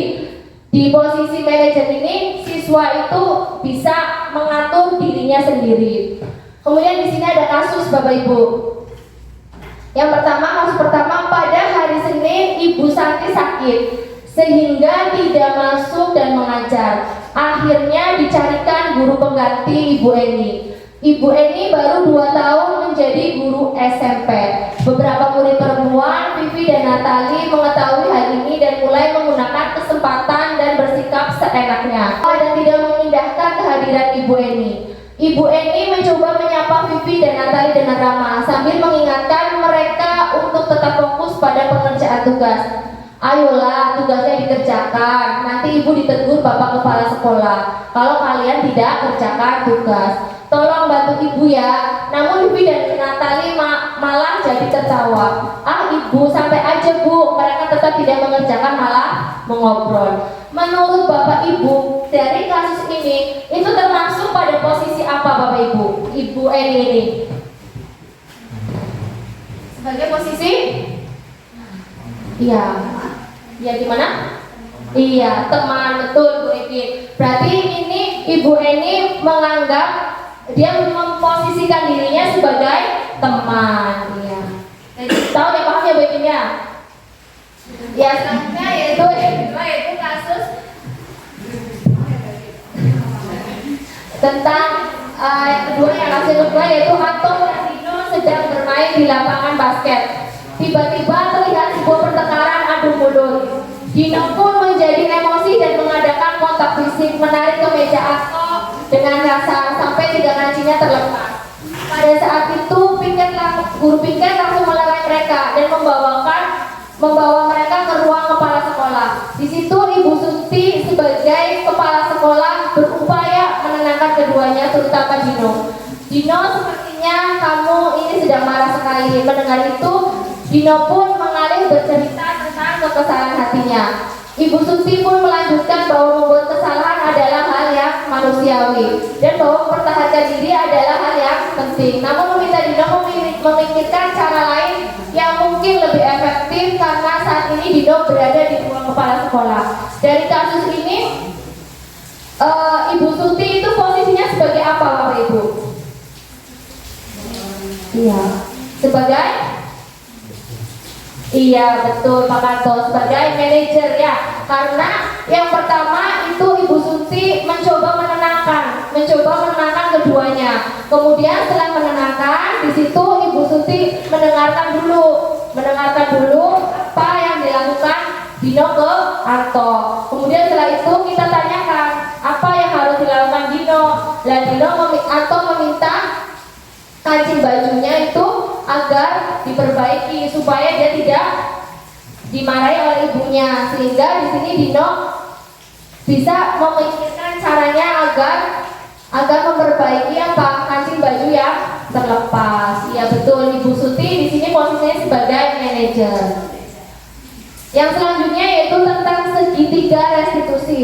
di posisi manajer ini siswa itu bisa mengatur dirinya sendiri. Kemudian di sini ada kasus Bapak Ibu. Yang pertama, kasus pertama, pada hari Senin Ibu Santi sakit sehingga tidak masuk dan mengajar. Akhirnya dicarikan guru pengganti Ibu Eni. Ibu Eni baru 2 tahun menjadi guru SMP. Beberapa murid perempuan, Vivi dan Natali, mengetahui hal ini dan mulai menggunakan kesempatan dan bersikap seenaknya dan tidak mengindahkan kehadiran Ibu Eni. Ibu Eni mencoba menyapa Vivi dan Natali dengan ramah sambil mengingatkan mereka untuk tetap fokus pada pengerjaan tugas. Ayolah, tugasnya dikerjakan. Nanti ibu ditegur bapak kepala sekolah kalau kalian tidak kerjakan tugas. Tolong bantu ibu ya. Namun Vivi dan Natali malah jadi tertawa. Ah ibu, santai aja bu. Mereka tetap tidak mengerjakan, malah mengobrol. Menurut bapak ibu, dari kasus ini itu termasuk pada posisi apa bapak ibu? Ibu Eni ini sebagai posisi? Iya. Ya gimana? Iya, teman, betul Bu Ipin. Berarti ini Ibu Eni menganggap dia memposisikan dirinya sebagai teman. Iya. Jadi tahu ya, paham ya Bu Ipin ya? Ya selanjutnya yaitu kasus tentang yang kedua, yang kasus kedua yaitu Anto dan Dino sedang bermain di lapangan basket. Tiba-tiba terlihat sebuah pertengkaran adu mulut. Dino pun menjadi emosi dan mengadakan kontak fisik, menarik ke meja Anto dengan kasar sampai 3 lancinya terlepas. Pada saat itu guru piket langsung melerai mereka dan membawa mereka ke ruang kepala sekolah. Di situ Ibu Suti sebagai kepala sekolah berupaya menenangkan keduanya, terutama Dino. Dino, sepertinya kamu ini sedang marah sekali. Mendengar itu, Dino pun mengalih bercerita tentang kekesalan hatinya. Ibu Suti pun melanjutkan bahwa membuat kesalahan adalah hal yang manusiawi dan bahwa mempertahankan diri adalah hal yang penting. Namun meminta Dino memikirkan cara lain yang mungkin lebih efektif karena saat ini Dino berada di ruang kepala sekolah. Dari kasus ini, Ibu Suti itu posisinya sebagai apa Bapak Ibu? Iya, sebagai? Iya betul Pak Kanto, sebagai manajer ya. Karena yang pertama itu Ibu Suti mencoba menenangkan keduanya. Kemudian setelah menenangkan, di situ Ibu Suti mendengarkan dulu apa yang dilakukan Dino ke Anto. Kemudian setelah itu kita tanyakan apa yang harus dilakukan Dino. Dan Anto meminta kancing bajunya itu agar diperbaiki supaya dia tidak dimarahi oleh ibunya, sehingga di sini Dino bisa memikirkan caranya agar memperbaiki apa kancing baju yang terlepas. Ya betul, Ibu Suti di sini posisinya sebagai manajer. Yang selanjutnya yaitu tentang segitiga restitusi.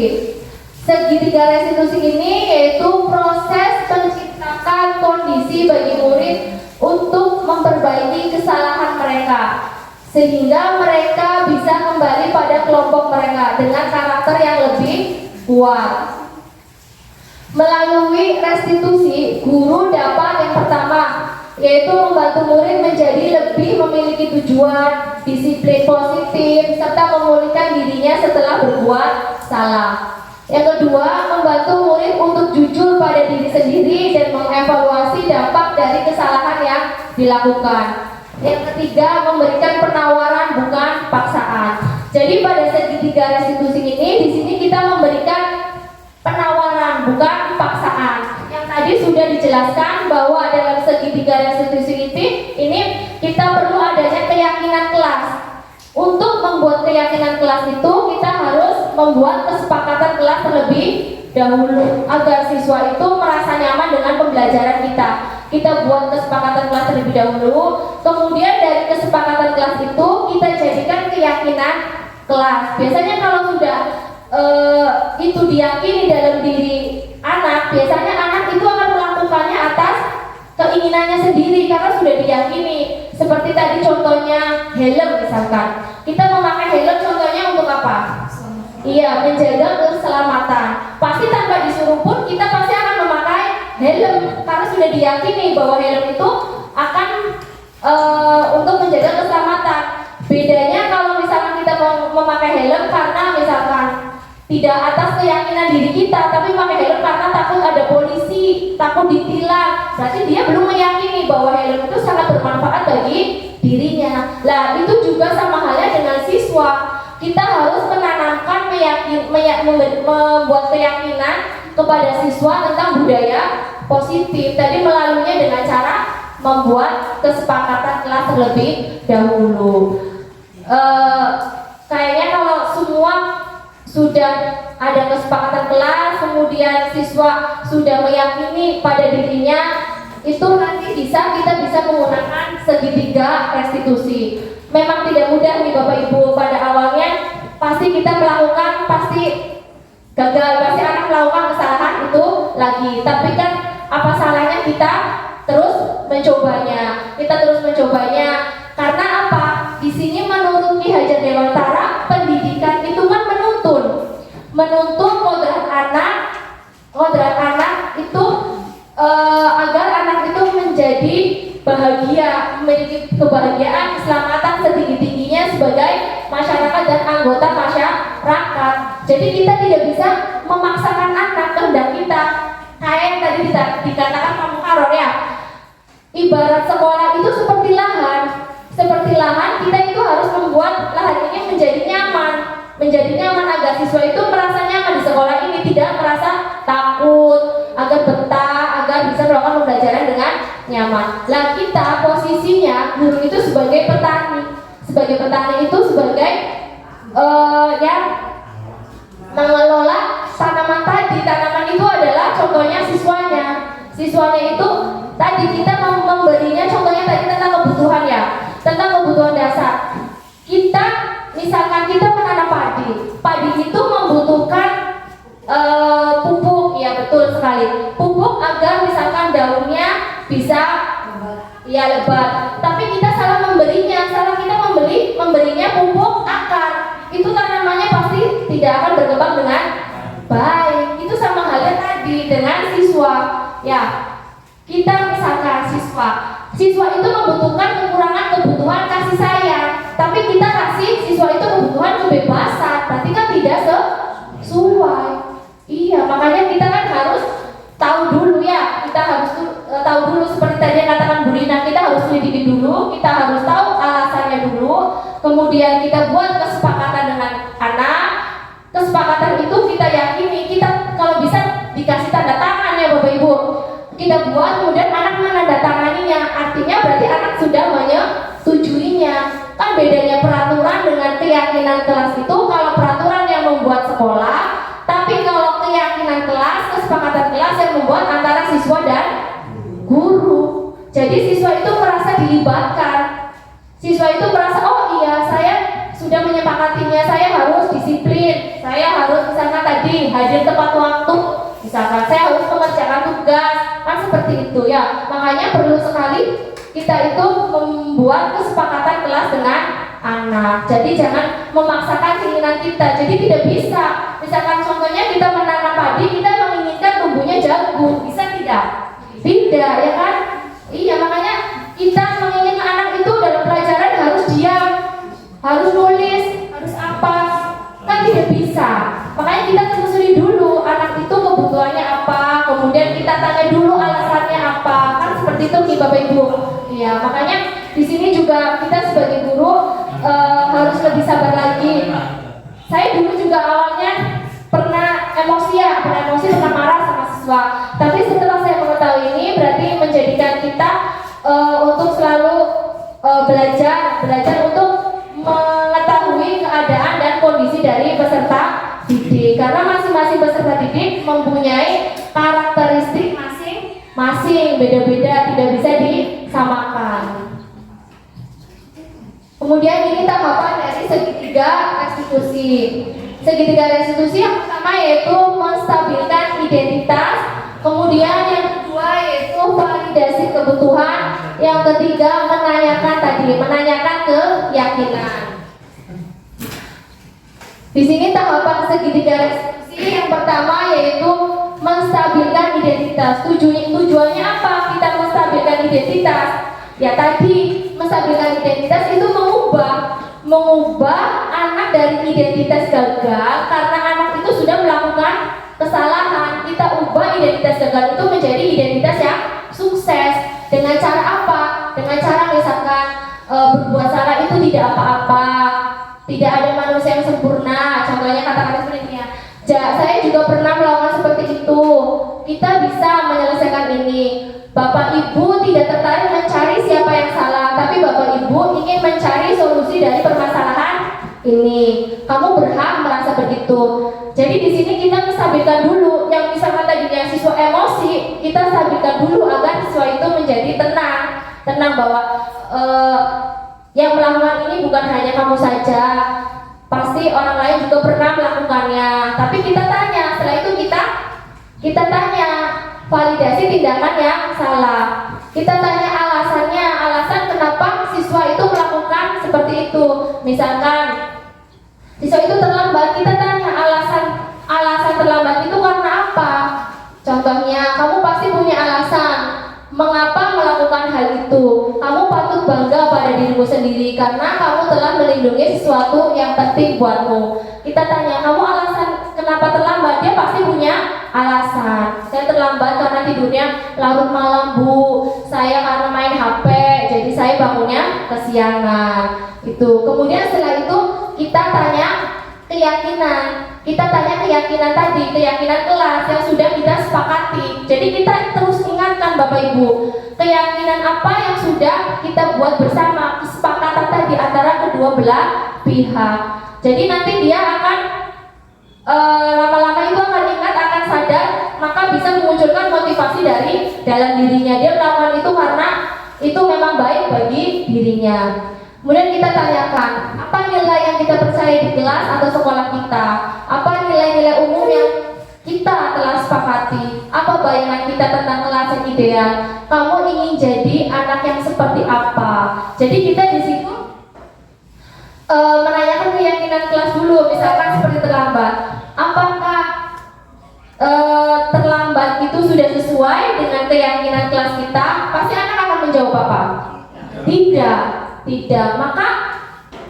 Segitiga restitusi ini yaitu proses menciptakan kondisi bagi murid untuk memperbaiki kesalahan mereka sehingga mereka bisa kembali pada kelompok mereka dengan karakter yang lebih kuat. Melalui restitusi, guru dapat yang pertama yaitu membantu murid menjadi lebih memiliki tujuan, disiplin positif, serta memulihkan dirinya setelah berbuat salah. Yang kedua, membantu murid untuk jujur pada diri sendiri dan mengevaluasi dampak dari kesalahan yang dilakukan. Yang ketiga, memberikan penawaran bukan paksaan. Jadi pada segitiga restitusi ini, di sini kita memberikan penawaran bukan paksaan. Yang tadi sudah dijelaskan bahwa dalam segitiga restitusi ini kita perlu adanya keyakinan kelas. Untuk membuat keyakinan kelas itu kita harus membuat kesepakatan kelas terlebih dahulu agar siswa itu merasa nyaman dengan pembelajaran kita. Kita buat kesepakatan kelas terlebih dahulu, kemudian dari kesepakatan kelas itu kita jadikan keyakinan kelas. Biasanya kalau sudah itu diyakini dalam diri anak, biasanya anak itu akan melakukannya atas keinginannya sendiri karena sudah diyakini. Seperti tadi contohnya helm misalkan, kita memakai helm contohnya untuk apa? Iya, menjaga keselamatan. Pasti tanpa disuruh pun kita pasti akan memakai helm karena sudah diyakini bahwa helm itu akan untuk menjaga keselamatan. Bedanya kalau misalkan kita mau memakai helm karena misalkan tidak atas keyakinan diri kita, tapi memakai helm karena takut ada polisi, takut ditilang, berarti dia belum meyakini bahwa helm itu sangat bermanfaat bagi dirinya. Lah itu juga sama halnya dengan siswa. Kita harus menanamkan membuat keyakinan kepada siswa tentang budaya positif. Tadi melaluinya dengan cara membuat kesepakatan kelas terlebih dahulu. Kayaknya kalau semua sudah ada kesepakatan kelas, kemudian siswa sudah meyakini pada dirinya, itu nanti kita bisa menggunakan segitiga restitusi. Memang tidak mudah nih Bapak Ibu, pada awalnya pasti kita melakukan, pasti gagal, pasti akan melakukan kesalahan itu lagi. Tapi kan apa salahnya kita terus mencobanya? Karena apa? Di sini menurut Ki Hajar Dewantara, pendidikan itu kan menuntun kodrat anak itu agar anak itu menjadi bahagia, memiliki kebahagiaan, keselamatan setinggi-tingginya sebagai masyarakat dan anggota masyarakat. Jadi kita tidak bisa memaksakan anak kehendak kita. Kayak yang tadi dikatakan Pak Mukaror ya, ibarat sekolah itu seperti lahan. Kita itu harus membuat lahan ini menjadi nyaman agar siswa itu merasa nyaman di sekolah ini, tidak merasa takut, agar betah, agar bisa melakukan pembelajaran dengan nyaman. Lah kita posisinya guru itu sebagai petani itu sebagai yang mengelola tanaman tadi. Tanaman itu adalah contohnya siswanya itu tadi kita memberinya contohnya tadi tentang kebutuhan dasar. Misalkan kita menanam padi itu membutuhkan pupuk, ya betul sekali, pupuk agar misalkan daunnya bisa lebat. Tapi kita salah kita memberinya pupuk akar, itu tanamannya pasti tidak akan berkembang dengan baik. Itu sama halnya tadi dengan siswa. Ya, kita misalkan siswa itu membutuhkan kekurangan kebutuhan kasih sayang, tapi kita kasih siswa itu kebutuhan kebebasan, berarti kan tidak sesuai. Iya, makanya kita kan harus tahu dulu ya, tahu dulu seperti tadi yang katakan Bu Rina, kita harus selidiki dulu, kita harus tahu alasannya dulu, kemudian kita buat kesepakatan dengan anak. Kesepakatan itu kita yakini, kita kalau bisa dikasih tanda tangan ya Bapak Ibu, kita buat, kemudian anak menandatanganinya, artinya berarti anak sudah menyetujuinya. Kan bedanya peraturan dengan keyakinan kelas itu, kalau peraturan yang membuat sekolah, tapi kalau keyakinan kelas, kesepakatan kelas yang membuat antara siswa dan guru. Jadi siswa itu merasa dilibatkan, siswa itu merasa oh iya saya sudah menyepakatinya, saya harus disiplin, saya harus misalkan tadi hadir tepat waktu, misalkan saya harus mengerjakan tugas, kan seperti itu ya. Makanya perlu sekali kita itu membuat kesepakatan kelas dengan anak. Jadi jangan memaksakan keinginan kita. Jadi tidak bisa, misalkan contohnya kita menanam padi, kita menginginkan tumbuhnya jagung, bisa tidak? Tidak, ya kan? Iya, makanya kita menginginkan anak itu dalam pelajaran harus diam, harus nulis, harus apa, kan tidak bisa. Makanya kita telusuri dulu anak itu kebutuhannya apa, kemudian kita tanya dulu alasannya apa, kan seperti itu nih Bapak Ibu. Ya, makanya di sini juga kita sebagai guru harus lebih sabar lagi. Saya dulu juga awalnya pernah emosi, pernah marah sama siswa. Tapi setelah saya mengetahui ini, berarti menjadikan kita untuk selalu belajar untuk mengetahui keadaan dan kondisi dari peserta didik, karena masing-masing peserta didik mempunyai karakteristik masing-masing, beda-beda, tidak bisa disamakan. Kemudian ini tahapan dari segitiga restitusi. Segitiga restitusi yang pertama yaitu menstabilkan identitas, kemudian yang kedua yaitu validasi kebutuhan, yang ketiga menanyakan keyakinan. Di sini tahapan segitiga restitusi yang pertama yaitu menstabilkan identitas. identitas. Tujuannya apa? Kita menstabilkan identitas. Ya tadi, menstabilkan identitas itu mengubah anak dari identitas gagal karena anak itu sudah melakukan kesalahan. Kita ubah identitas gagal itu menjadi identitas yang sukses. Dengan cara apa? Dengan cara misalkan berbuat salah itu tidak apa-apa, tidak ada manusia yang sempurna. Contohnya kata-kata seperti ini ya. Saya juga pernah melakukan seperti itu. Kita bisa menyelesaikan ini. Bapak Ibu tidak tertarik mencari siapa yang salah, tapi Bapak Ibu ingin mencari solusi dari permasalahan ini. Kamu berhak merasa begitu. Jadi di sini kita menstabilkan dulu. Yang misalkan tadinya siswa emosi, kita stabilkan dulu agar siswa itu menjadi tenang bahwa yang melakukan ini bukan hanya kamu saja. Pasti orang lain juga pernah melakukannya. Tapi kita tanya, setelah itu kita tanya validasi tindakan yang salah. Kita tanya alasan kenapa siswa itu melakukan seperti itu. Misalkan siswa itu terlambat, kita tanya alasan terlambat itu karena apa? Contohnya, kamu pasti punya alasan mengapa melakukan hal itu. Kamu patut bangga pada dirimu sendiri karena kamu telah melindungi sesuatu yang penting buatmu. Kita tanya, kamu alasan kenapa terlambat? Dia pasti punya alasan. Saya terlambat karena tidurnya larut malam, Bu. Saya karena main HP, jadi saya bangunnya kesiangan. Itu. Kemudian setelah itu kita tanya keyakinan. Kita tanya keyakinan tadi, keyakinan kelas yang sudah kita sepakati. Jadi kita terus ingatkan Bapak Ibu, keyakinan apa yang sudah kita buat bersama, kesepakatan tadi antara kedua belah pihak. Jadi nanti dia akan lama-lama itu akan ingat, akan sadar, maka bisa memunculkan motivasi dari dalam dirinya. Dia melakukan itu karena itu memang baik bagi dirinya. Kemudian kita tanyakan, apa nilai yang kita percaya di kelas atau sekolah kita? Apa nilai-nilai umum yang kita telah sepakati? Apa bayangan kita tentang kelas yang ideal? Kamu ingin jadi anak yang seperti apa? Jadi kita di situ menanyakan keyakinan kelas dulu. Misalkan seperti terlambat, apakah terlambat itu sudah sesuai dengan keyakinan kelas kita? Pasti anak akan menjawab apa? Tidak. Maka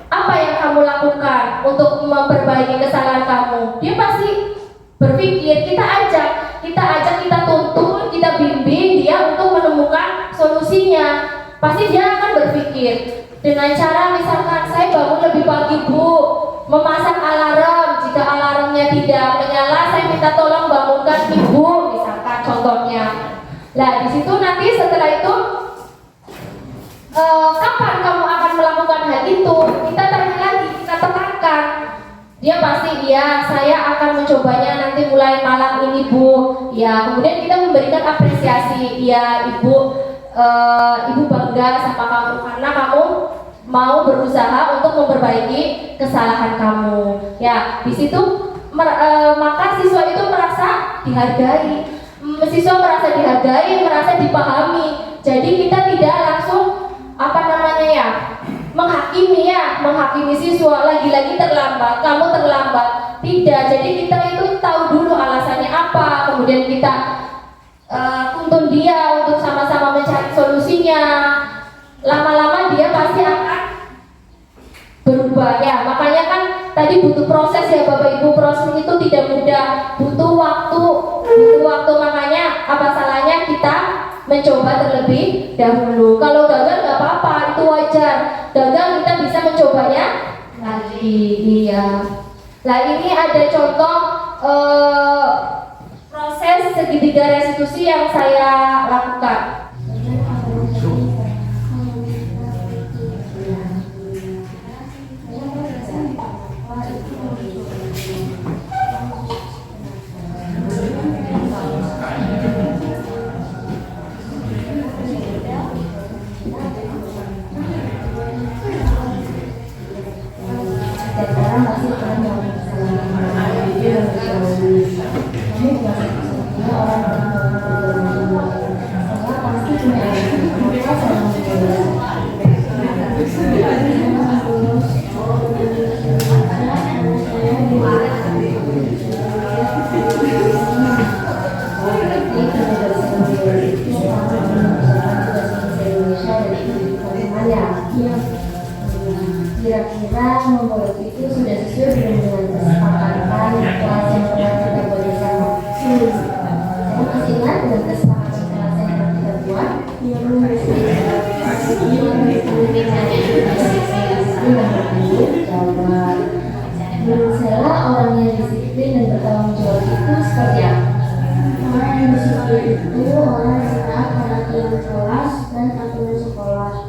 apa yang kamu lakukan untuk memperbaiki kesalahan kamu? Dia pasti berpikir, kita ajak, kita tuntun, kita bimbing dia untuk menemukan solusinya. Pasti dia akan berpikir dengan cara misalkan, saya bangun lebih pagi, Bu, memasang alarm. Jika alarmnya tidak menyala, saya minta tolong bangunkan Ibu, misalkan contohnya. Nah, di situ nanti setelah itu kapan kamu akan melakukan hal itu? Kita tanya lagi, kita tekankan. Dia pasti, iya, saya akan mencobanya nanti mulai malam ini, Bu. Ya, kemudian kita memberikan apresiasi. Iya, Ibu bangga sama kamu karena kamu mau berusaha untuk memperbaiki kesalahan kamu. Ya, di situ maka siswa itu merasa dihargai. Siswa merasa dihargai, merasa dipahami. Jadi kita tidak langsung menghakimi siswa, lagi-lagi terlambat, kamu terlambat. Tidak, jadi kita itu tahu dulu alasannya apa, kemudian kita tuntun dia untuk sama-sama mencari solusinya. Lama-lama dia pasti akan berubah ya. Makanya kan tadi butuh proses ya Bapak Ibu, proses itu tidak mudah, butuh waktu. Makanya apa salahnya kita mencoba terlebih dahulu. Kalau gagal nggak apa-apa, itu wajar. Gagal kita bisa mencobanya lagi. Iya. Nah, ini ada contoh proses segitiga restitusi yang saya lakukan. itu orang yang taat peraturan kelas dan aturan sekolah.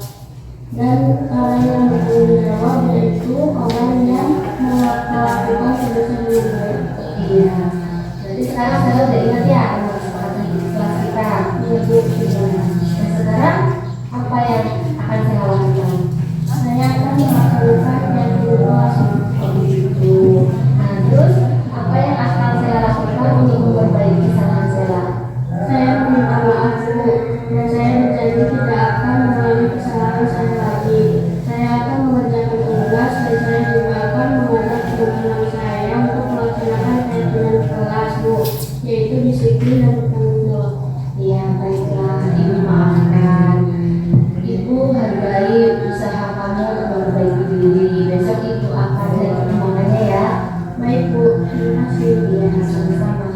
Dan orang yang bertanggung jawab yaitu orang yang melakukan tugasnya dengan baik. Iya. Jadi sekarang saya udah ingat ya kata kelas kita. Iya Bu. Dan sekarang apa yang akan saya lakukan? Saya akan melakukan yang kedua seperti itu. Nah terus apa yang akan saya lakukan untuk memperbaiki kesalahan saya? Saya meminta maaf Bu, dan saya berjanji tidak akan mengulangi kesalahan saya lagi. Saya akan mengerjakan tugas dan saya juga akan mengajak teman-teman saya untuk melaksanakan peraturan kelas Bu, yaitu disiplin dan bertanggung jawab. Iya baiklah, Ibu maafkan. Ibu hargai usaha kamu untuk memperbaiki diri. Besok Ibu akan cari perkembangannya ya. Baik Bu, terima kasih. Iya sama-sama.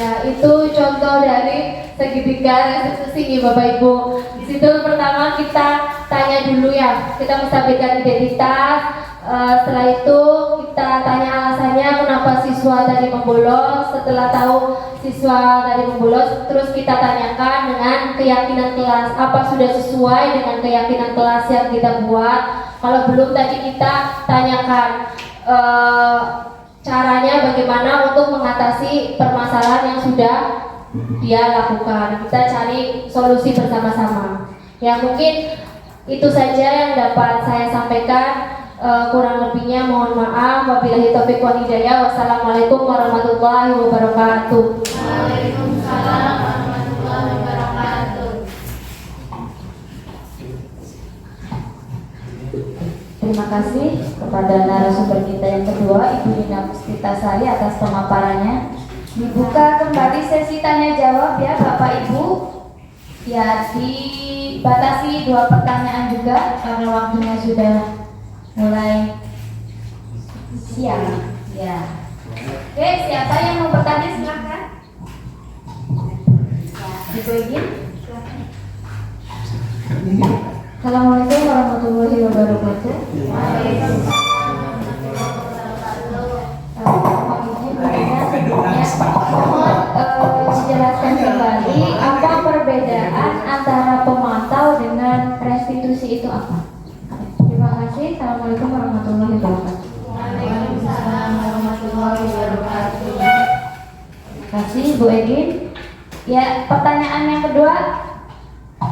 Ya, itu contoh dari segitiga restitusi nih Bapak Ibu. Di situ pertama kita tanya dulu ya, kita menstabilkan identitas. Setelah itu kita tanya alasannya kenapa siswa tadi membolos. Setelah tahu siswa tadi membolos, terus kita tanyakan dengan keyakinan kelas apa sudah sesuai dengan keyakinan kelas yang kita buat. Kalau belum tadi kita tanyakan caranya bagaimana untuk mengatasi permasalahan yang sudah dia lakukan. Kita cari solusi bersama-sama. Ya mungkin itu saja yang dapat saya sampaikan. Kurang lebihnya mohon maaf. Wabillahi taufiq wal hidayah. Wassalamualaikum warahmatullahi wabarakatuh. Waalaikumsalam warahmatullahi wabarakatuh. Terima kasih kepada narasumber kita yang kedua, Ibu Nina Puspitasari atas pemaparannya. Dibuka kembali sesi tanya jawab ya Bapak Ibu. Ya dibatasi 2 pertanyaan juga karena waktunya sudah mulai siang. Ya. Oke, siapa yang mau bertanya silakan. Ya, Ibu Egin. Assalamualaikum warahmatullahi wabarakatuh. Mohon dijelaskan kembali apa perbedaan antara pemantau dengan restitusi itu apa? Terima kasih. Assalamualaikum warahmatullahi wabarakatuh. Waalaikumsalam warahmatullahi wabarakatuh. Terima kasih Bu Egin. Ya, pertanyaan yang kedua.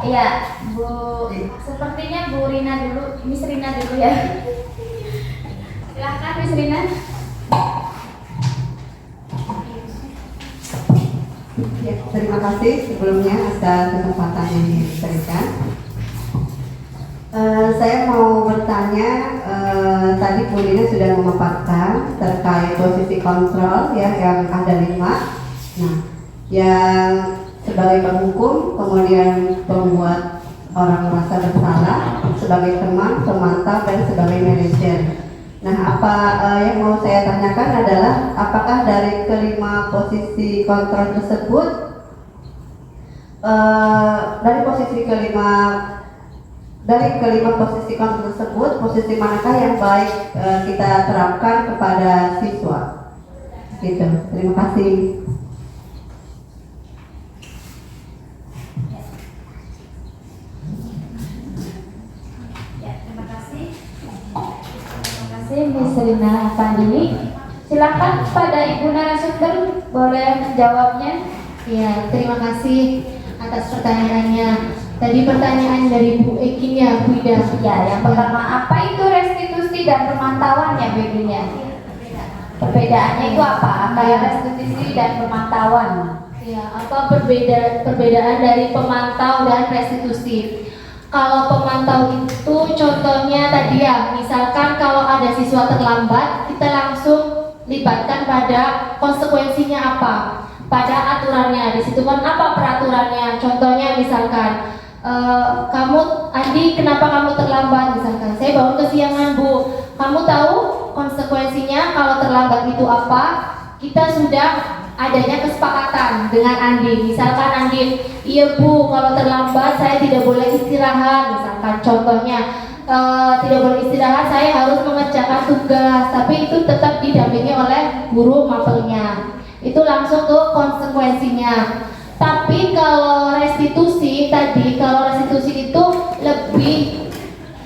Ya, Bu, sepertinya Bu Rina dulu, Miss Rina dulu ya. Silakan Miss Rina. Ya, terima kasih sebelumnya atas kesempatan yang diberikan. Saya mau bertanya, tadi Bu Rina sudah memaparkan terkait posisi kontrol ya yang ada 5. Nah, yang sebagai penghukum, kemudian pembuat orang merasa bersalah, sebagai teman, pemantau, dan sebagai manajer. Nah, apa yang mau saya tanyakan adalah apakah dari kelima posisi kontrol tersebut, dari kelima posisi kontrol tersebut, posisi manakah yang baik kita terapkan kepada siswa? Gitu. Terima kasih. Miss Rina Pandini, silakan pada Ibu narasumber boleh menjawabnya. Ya, terima kasih atas pertanyaannya. Tadi pertanyaan dari Bu Egin ya, Bu Ida. Ya, yang pertama apa itu restitusi dan pemantauan ya Bu Egin ya? Perbedaannya itu apa? Antara restitusi dan pemantauan? Ya, apa perbedaan dari pemantau dan restitusi? Kalau pemantau itu contohnya tadi ya, misalkan kalau ada siswa terlambat, kita langsung libatkan pada konsekuensinya apa, pada aturannya. Di situ kan apa peraturannya? Contohnya misalkan, kamu Andi, kenapa kamu terlambat? Misalkan saya bangun kesiangan Bu. Kamu tahu konsekuensinya kalau terlambat itu apa? Kita sudah adanya kesepakatan dengan Andi. Misalkan Andi, iya Bu, kalau terlambat saya tidak boleh istirahat. Misalkan contohnya tidak boleh istirahat, saya harus mengerjakan tugas. Tapi itu tetap didampingi oleh guru mapelnya. Itu langsung ke konsekuensinya. Tapi kalau restitusi tadi, kalau restitusi itu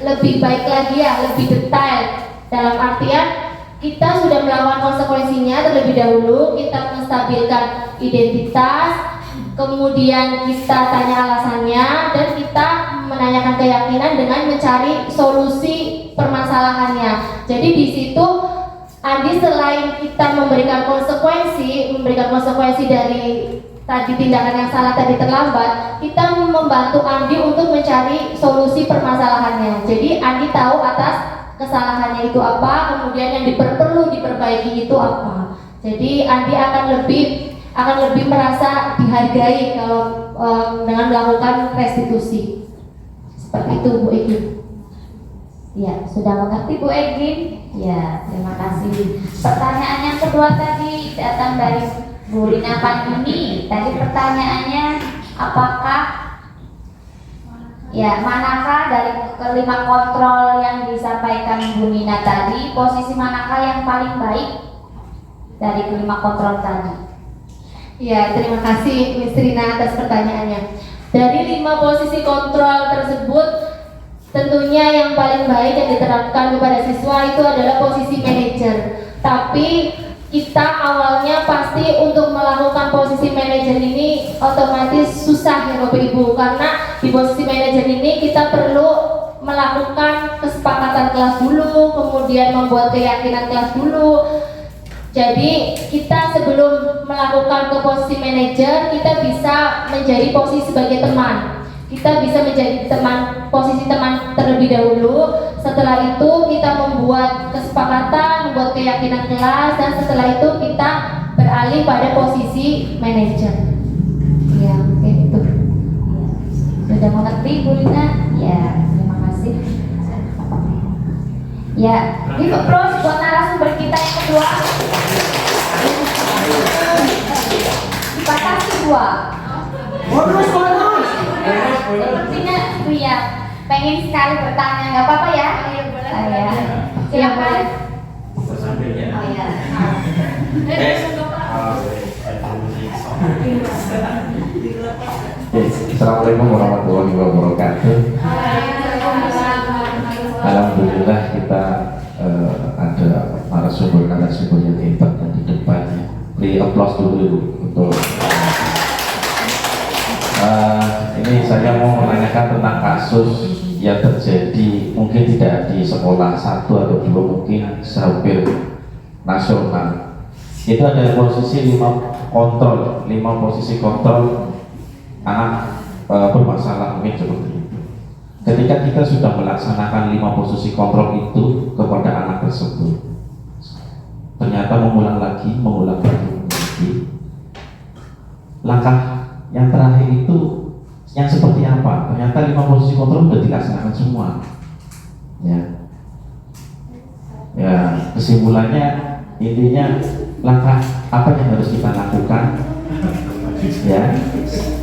lebih baik lagi ya, lebih detail. Dalam artian kita sudah melakukan konsekuensinya terlebih dahulu, kita menstabilkan identitas, kemudian kita tanya alasannya, dan kita menanyakan keyakinan dengan mencari solusi permasalahannya. Jadi di situ Andi selain kita memberikan konsekuensi dari tadi tindakan yang salah tadi terlambat, kita membantu Andi untuk mencari solusi permasalahannya. Jadi Andi tahu atas kesalahannya itu apa, kemudian yang perlu diperbaiki itu apa. Jadi Andi akan lebih merasa dihargai kalau dengan melakukan restitusi. Seperti itu Bu Egi. Ya, sudah mengerti Bu Egin? Ya, terima kasih. Pertanyaan yang kedua tadi datang dari Bu Lina Pandini. Tadi pertanyaannya, manakah dari kelima kontrol yang disampaikan Bu Nina tadi, posisi manakah yang paling baik dari kelima kontrol tadi? Ya, terima kasih Miss Rina atas pertanyaannya. Dari 5 posisi kontrol tersebut, tentunya yang paling baik yang diterapkan kepada siswa itu adalah posisi manajer. Tapi kita awalnya pasti untuk melakukan posisi manajer ini otomatis susah ya Bapak Ibu, karena di posisi manajer ini kita perlu melakukan kesepakatan kelas dulu, kemudian membuat keyakinan kelas dulu. Jadi kita sebelum melakukan ke posisi manajer, kita bisa menjadi posisi sebagai teman. Kita bisa menjadi posisi teman terlebih dahulu. Setelah itu kita membuat kesepakatan, membuat keyakinan kelas, dan setelah itu kita beralih pada posisi manajer. Ya, itu. Sudah mengerti Bu Lina? Ya, terima kasih. Ya, ini terus buat narasumber kita yang kedua. Dibatasi 2. Bonus. Sepertinya ya pengen sekali bertanya, nggak apa-apa ya? Ya. Silakan. Tersambilnya. Oh ya. Assalamualaikum warahmatullahi wabarakatuh. Alhamdulillah kita ada narasumber yang hebat dan di depannya. Beri applause dulu untuk ini saya mau menanyakan tentang kasus yang terjadi mungkin tidak di sekolah 1 atau 2, mungkin hampir nasional. Itu ada posisi 5 posisi kontrol anak bermasalah, mungkin seperti itu. Ketika kita sudah melaksanakan 5 posisi kontrol itu kepada anak tersebut, ternyata mengulang lagi, langkah yang terakhir itu yang seperti apa? Ternyata 5 posisi kontrol sudah dilaksanakan semua. Ya, kesimpulannya intinya langkah apa yang harus kita lakukan? Ya,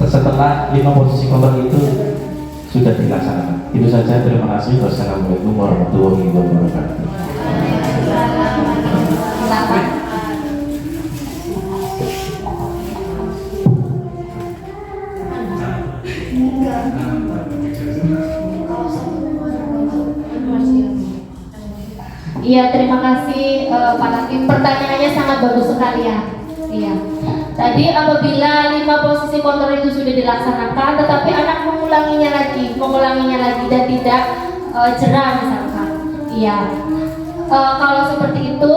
setelah 5 posisi kontrol itu sudah dilaksanakan. Itu saja, terima kasih. Wassalamualaikum warahmatullahi wabarakatuh. Iya, terima kasih Pak Hakim. Pertanyaannya sangat bagus sekali ya. Iya. Tadi apabila 5 posisi kontrol itu sudah dilaksanakan, tetapi anak mengulanginya lagi dan tidak jerah misalkan. Iya. Kalau seperti itu,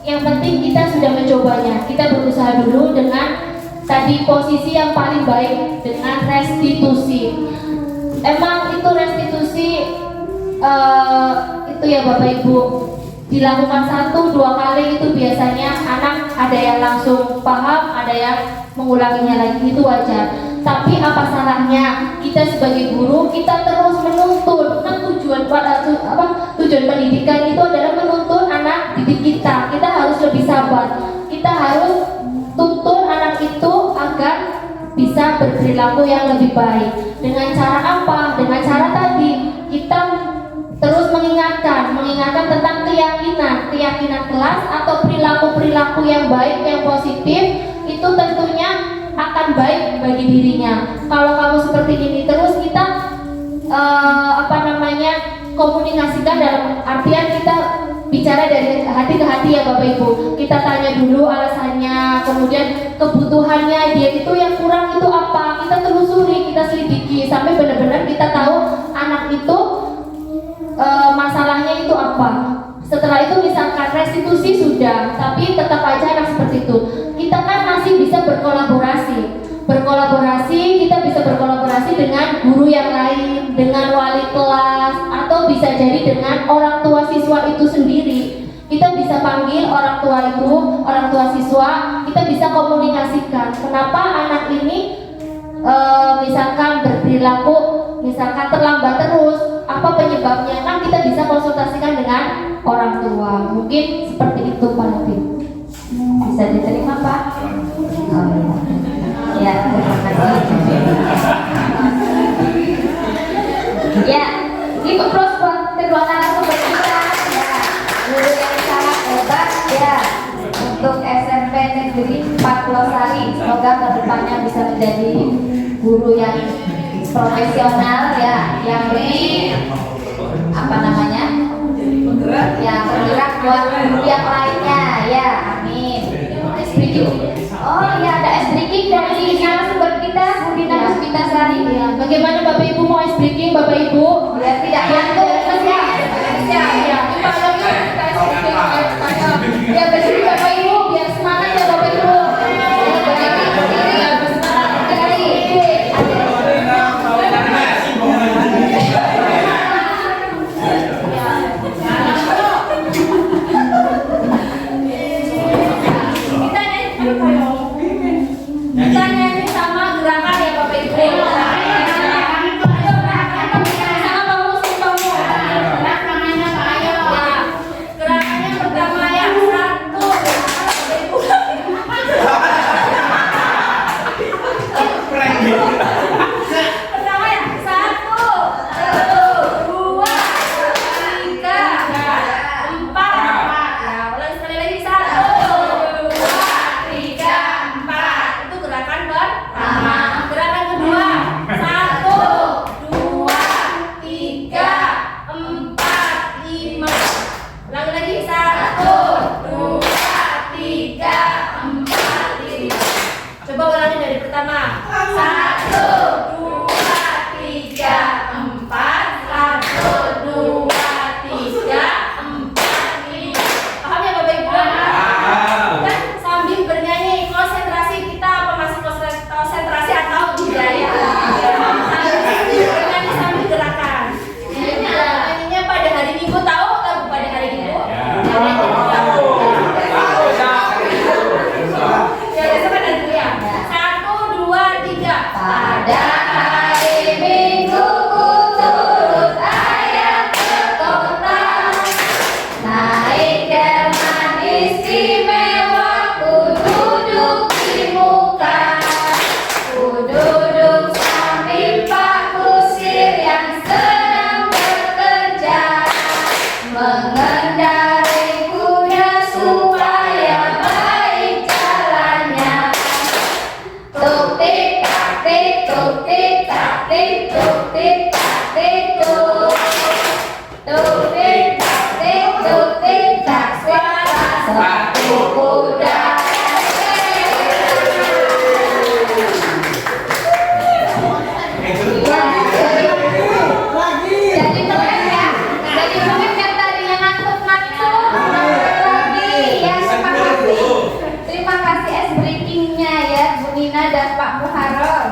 yang penting kita sudah mencobanya. Kita berusaha dulu dengan tadi posisi yang paling baik, dengan restitusi. Emang itu restitusi itu ya Bapak Ibu, dilakukan 1-2 kali itu biasanya anak ada yang langsung paham, ada yang mengulanginya lagi, itu wajar. Tapi apa salahnya kita sebagai guru kita terus menuntun? Kan tujuan pendidikan itu adalah menuntun anak didik kita. Kita harus lebih sabar. Kita harus tuntun anak itu agar bisa berperilaku yang lebih baik. Dengan cara apa? Dengan cara tadi kita terus mengingatkan tentang keyakinan kelas atau perilaku yang baik, yang positif, itu tentunya akan baik bagi dirinya. Kalau kamu seperti ini terus, kita komunikasikan dalam artian kita bicara dari hati ke hati ya Bapak Ibu. Kita tanya dulu alasannya, kemudian kebutuhannya dia itu yang kurang itu apa. Kita telusuri, kita selidiki sampai benar-benar kita tahu anak itu masalahnya itu apa. Setelah itu misalkan restitusi sudah, tapi tetap aja anak seperti itu. Kita kan masih bisa berkolaborasi. Kita bisa berkolaborasi dengan guru yang lain, dengan wali kelas, atau bisa jadi dengan orang tua siswa itu sendiri. Kita bisa panggil orang tua siswa, kita bisa komunikasikan. Kenapa anak ini misalkan berperilaku, misalkan terlambat terus, apa penyebabnya? Kan kita bisa konsultasikan dengan orang tua. Mungkin seperti itu Pak Nabi. Bisa diterima Pak? Ya, terima kasih. Ya, ini applause buat kedua narasumber kita. Ya, guru yang sangat hebat ya untuk SMP Negeri 4 Losari. Semoga kedepannya bisa menjadi guru yang profesional ya, yang bergerak buat guru yang lainnya ya, amin. Oh ya, ada ice breaking dari narasumber kita, Bu Dina Puspitasari. Ya. Bagaimana Bapak Ibu mau ice breaking Bapak Ibu? Ya tidak bantu, siap. Ya, kita ya berdiri Bapak Ibu, biar semangat ya Bapak Ibu. Ya, berdiri, bersemangat dari kita nyanyi sama gerakan ya Bapak Ibu. Sama musik kamu. Gerakannya pertama ya, 1. Pertama ya, 1, 2, 3, 4. Ya, ulang sekali lagi, 1, 2, 3, 4. Itu gerakan pertama. Gerakan kedua, 1, 2, 3, 4, 5. Ulangi lagi, 1, 2, 3, 4, 5. Coba ulangi dari pertama. 1, 2, 3, 4. 1, 2, 3, 4, 5. Paham ya Bapak Ibu? Kan sambil bernyanyi, konsentrasi kita apa masih konsentrasi atau tidak ya? Sambil bernyanyi sambil gerakan. Nyanyinya pada hari Minggu, tahu lagu pada hari Minggu? Ya, besok ada dulu ya. 1, 2, 3. Pada hari Minggu ku turut ayah ke kota, naik delman istimewa, ku duduk di muka, ku duduk samping Pak Kusir yang sedang bekerja, mengendari kuda supaya baik jalannya. Tuk tik tak tik, tuk tik tak tik, tuk tik tak tik, tuk. Tuk tik tak tik, tuk tik tak, suara satu kuda. Jadi ngeles ya, jadi ngeles yang tadinya ngantuk-ngantuk lagi ya. Terima kasih es breakingnya ya Bu Nina dan Pak Muharram.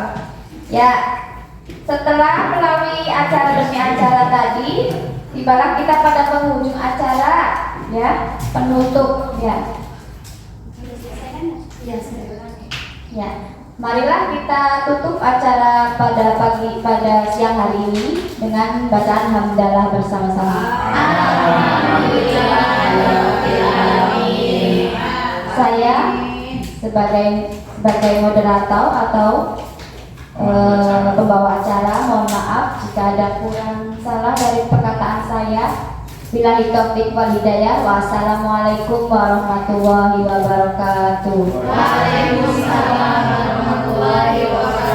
Ya, setelah melalui acara demi acara tadi, tibalah kita pada penghujung acara ya, penutup ya. Ya, marilah kita tutup acara pada siang hari ini dengan bacaan hamdalah bersama-sama. Saya sebagai moderator atau pembawa acara, mohon maaf jika ada kurang salah dari perkataan saya. Billahi taufiq wal hidayah. Wassalamualaikum warahmatullahi wabarakatuh. Waalaikumsalam warahmatullahi wabarakatuh.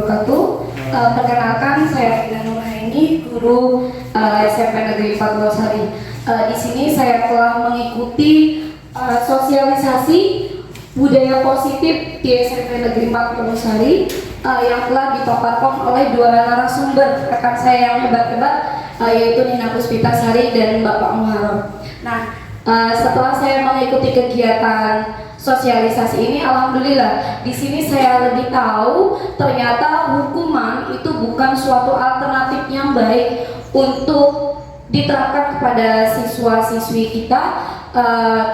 wabarakatuh. Perkenalkan, saya Ida Nurhaini, guru SMP Negeri 4 Losari. Di sini saya telah mengikuti sosialisasi budaya positif di SMP Negeri 4 Losari yang telah dipaparkan oleh dua narasumber rekan saya yang hebat-hebat, yaitu Nina Puspitasari dan Bapak Muharram. Nah, setelah saya mengikuti kegiatan sosialisasi ini, alhamdulillah di sini saya lebih tahu ternyata hukuman itu bukan suatu alternatif yang baik untuk diterapkan kepada siswa-siswi kita.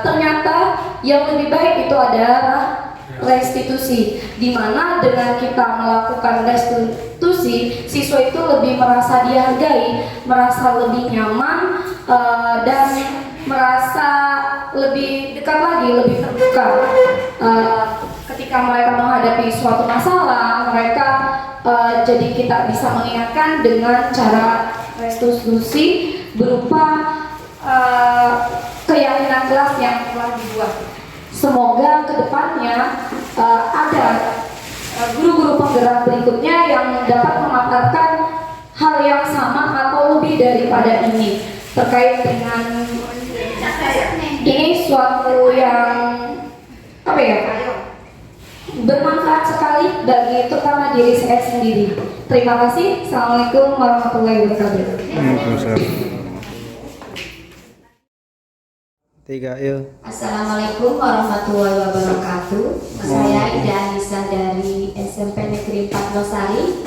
Ternyata yang lebih baik itu adalah restitusi, di mana dengan kita melakukan restitusi, siswa itu lebih merasa dihargai, merasa lebih nyaman, dan merasa lebih dekat lagi, lebih terbuka. Ketika mereka menghadapi suatu masalah, mereka jadi kita bisa mengingatkan dengan cara restitusi berupa keyakinan kelas yang telah dibuat. Semoga kedepannya ada guru-guru penggerak berikutnya yang dapat memaparkan hal yang sama atau lebih daripada ini terkait dengan ini suatu yang bermanfaat sekali bagi terutama diri saya sendiri. Terima kasih. Assalamualaikum warahmatullahi wabarakatuh. Assalamualaikum warahmatullahi wabarakatuh. Saya Ida Anissa dari SMP Negeri 4 Losari.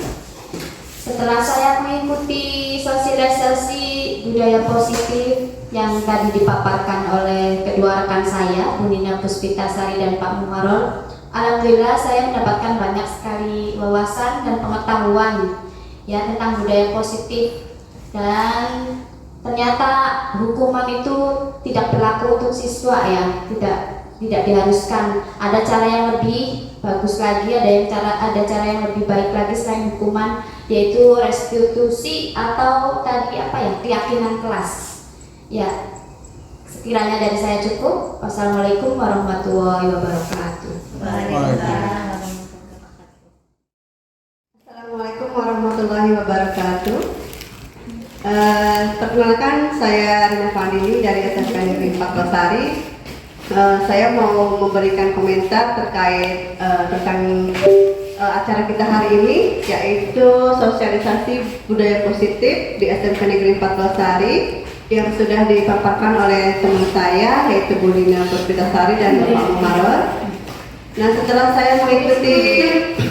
Setelah saya mengikuti sosialisasi budaya positif yang tadi dipaparkan oleh kedua rekan saya, Bu Nina Puspitasari dan Pak Muharram, alhamdulillah saya mendapatkan banyak sekali wawasan dan pengetahuan ya tentang budaya positif, dan ternyata hukuman itu tidak berlaku untuk siswa ya, tidak diharuskan. Ada cara yang lebih bagus lagi, ada cara yang lebih baik lagi selain hukuman, yaitu restitusi atau tadi keyakinan kelas. Ya, sekiranya dari saya cukup. Wassalamualaikum warahmatullahi wabarakatuh. Assalamualaikum warahmatullahi wabarakatuh. Perkenalkan, saya Rina Fandini dari SMP Negeri 4 Losari. Saya mau memberikan komentar terkait tentang acara kita hari ini, yaitu sosialisasi budaya positif di SMP Negeri 4 Losari yang sudah dipaparkan oleh teman saya, yaitu Bu Nina Puspitasari dan Bapak Muharram. Nah, setelah saya mengikuti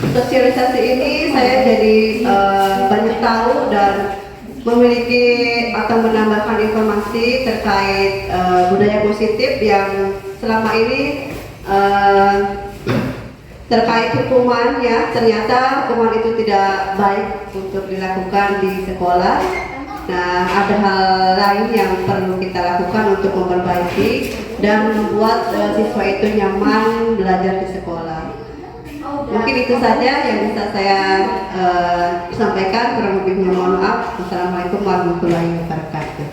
sosialisasi ini, saya jadi banyak tahu dan memiliki atau menambahkan informasi terkait budaya positif yang selama ini terkait hukuman ya. Ternyata hukuman itu tidak baik untuk dilakukan di sekolah. Nah, ada hal lain yang perlu kita lakukan untuk memperbaiki dan membuat siswa itu nyaman belajar di sekolah. Mungkin itu saja yang bisa saya sampaikan. Kurang lebihnya mohon maaf. Wassalamualaikum warahmatullahi wabarakatuh.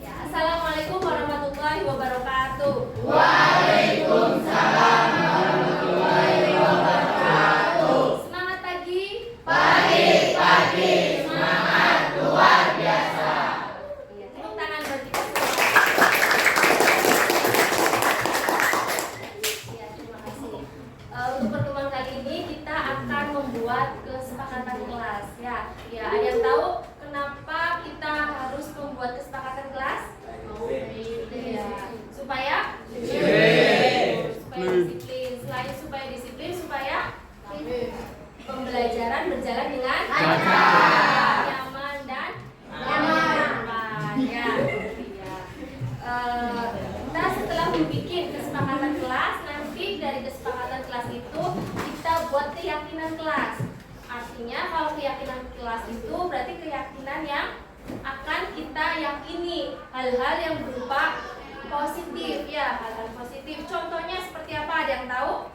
Assalamualaikum warahmatullahi wabarakatuh. Waalaikumsalam warahmatullahi wabarakatuh. Semangat pagi. Pagi, semangat luar biasa. Tepuk tangan buat kita. Ya, terima kasih. Untuk pertemuan kali ini kita akan membuat kesepakatan kelas ya. Ya, ada yang tahu kenapa kita harus membuat kesepakatan kelas? Ya, supaya disiplin. Selain supaya disiplin, supaya pembelajaran berjalan dengan nyaman dan nyaman. Ya. Kita setelah membuat kesepakatan kelas, nanti dari kesepakatan kelas itu kita buat keyakinan kelas. Artinya kalau keyakinan kelas itu berarti keyakinan yang akan kita yakini, hal-hal yang berupa positif ya, hal-hal positif. Contohnya seperti apa? Ada yang tahu?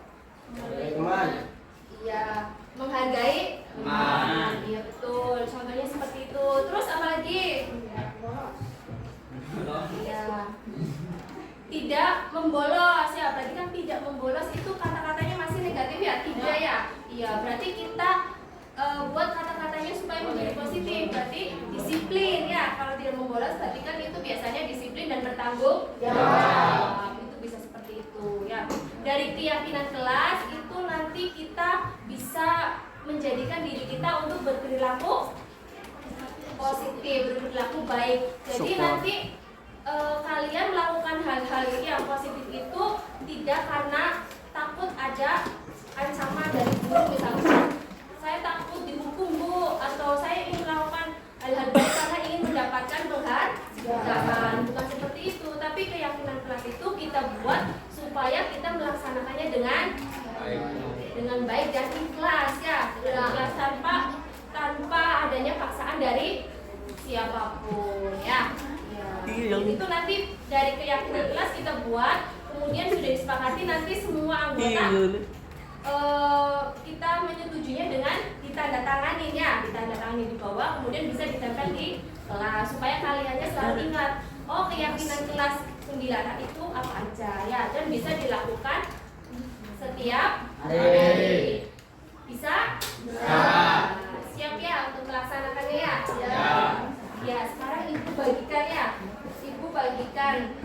Iya, menghargai teman. Iya betul. Contohnya seperti itu. Terus apa lagi? Iya. Tidak membolos ya, berarti kan tidak membolos. membolos itu kata-katanya masih negatif ya? Tidak ya? Iya, berarti kita buat kata-katanya supaya menjadi positif. Berarti disiplin ya. Kalau tidak membolos berarti kan itu biasanya disiplin dan bertanggung jawab. Itu bisa seperti itu ya. Dari keyakinan kelas itu nanti kita bisa menjadikan diri kita untuk berperilaku positif, berperilaku baik. Jadi nanti kalian melakukan hal-hal yang positif itu tidak karena takut ada ancaman dari guru, misalnya saya takut dihukum Bu, atau saya ingin melakukan hal-hal baik karena ingin mendapatkan penghargaan. Bukan seperti itu, tapi keyakinan kelas itu kita buat supaya kita melaksanakannya dengan baik dan ikhlas ya, ikhlas tanpa adanya paksaan dari siapapun ya. Itu nanti dari keyakinan kelas kita buat, kemudian sudah disepakati nanti semua anggota kita menyetujuinya dengan ditandatangani ya, ditandatangani di bawah, kemudian bisa ditempel di kelas supaya kaliannya selalu ingat, oh keyakinan kelas 9 itu apa aja ya, dan bisa dilakukan setiap hari. Bisa? Siap ya untuk melaksanakannya ya? Ya, sekarang ibu bagikan ya. Ibu bagikan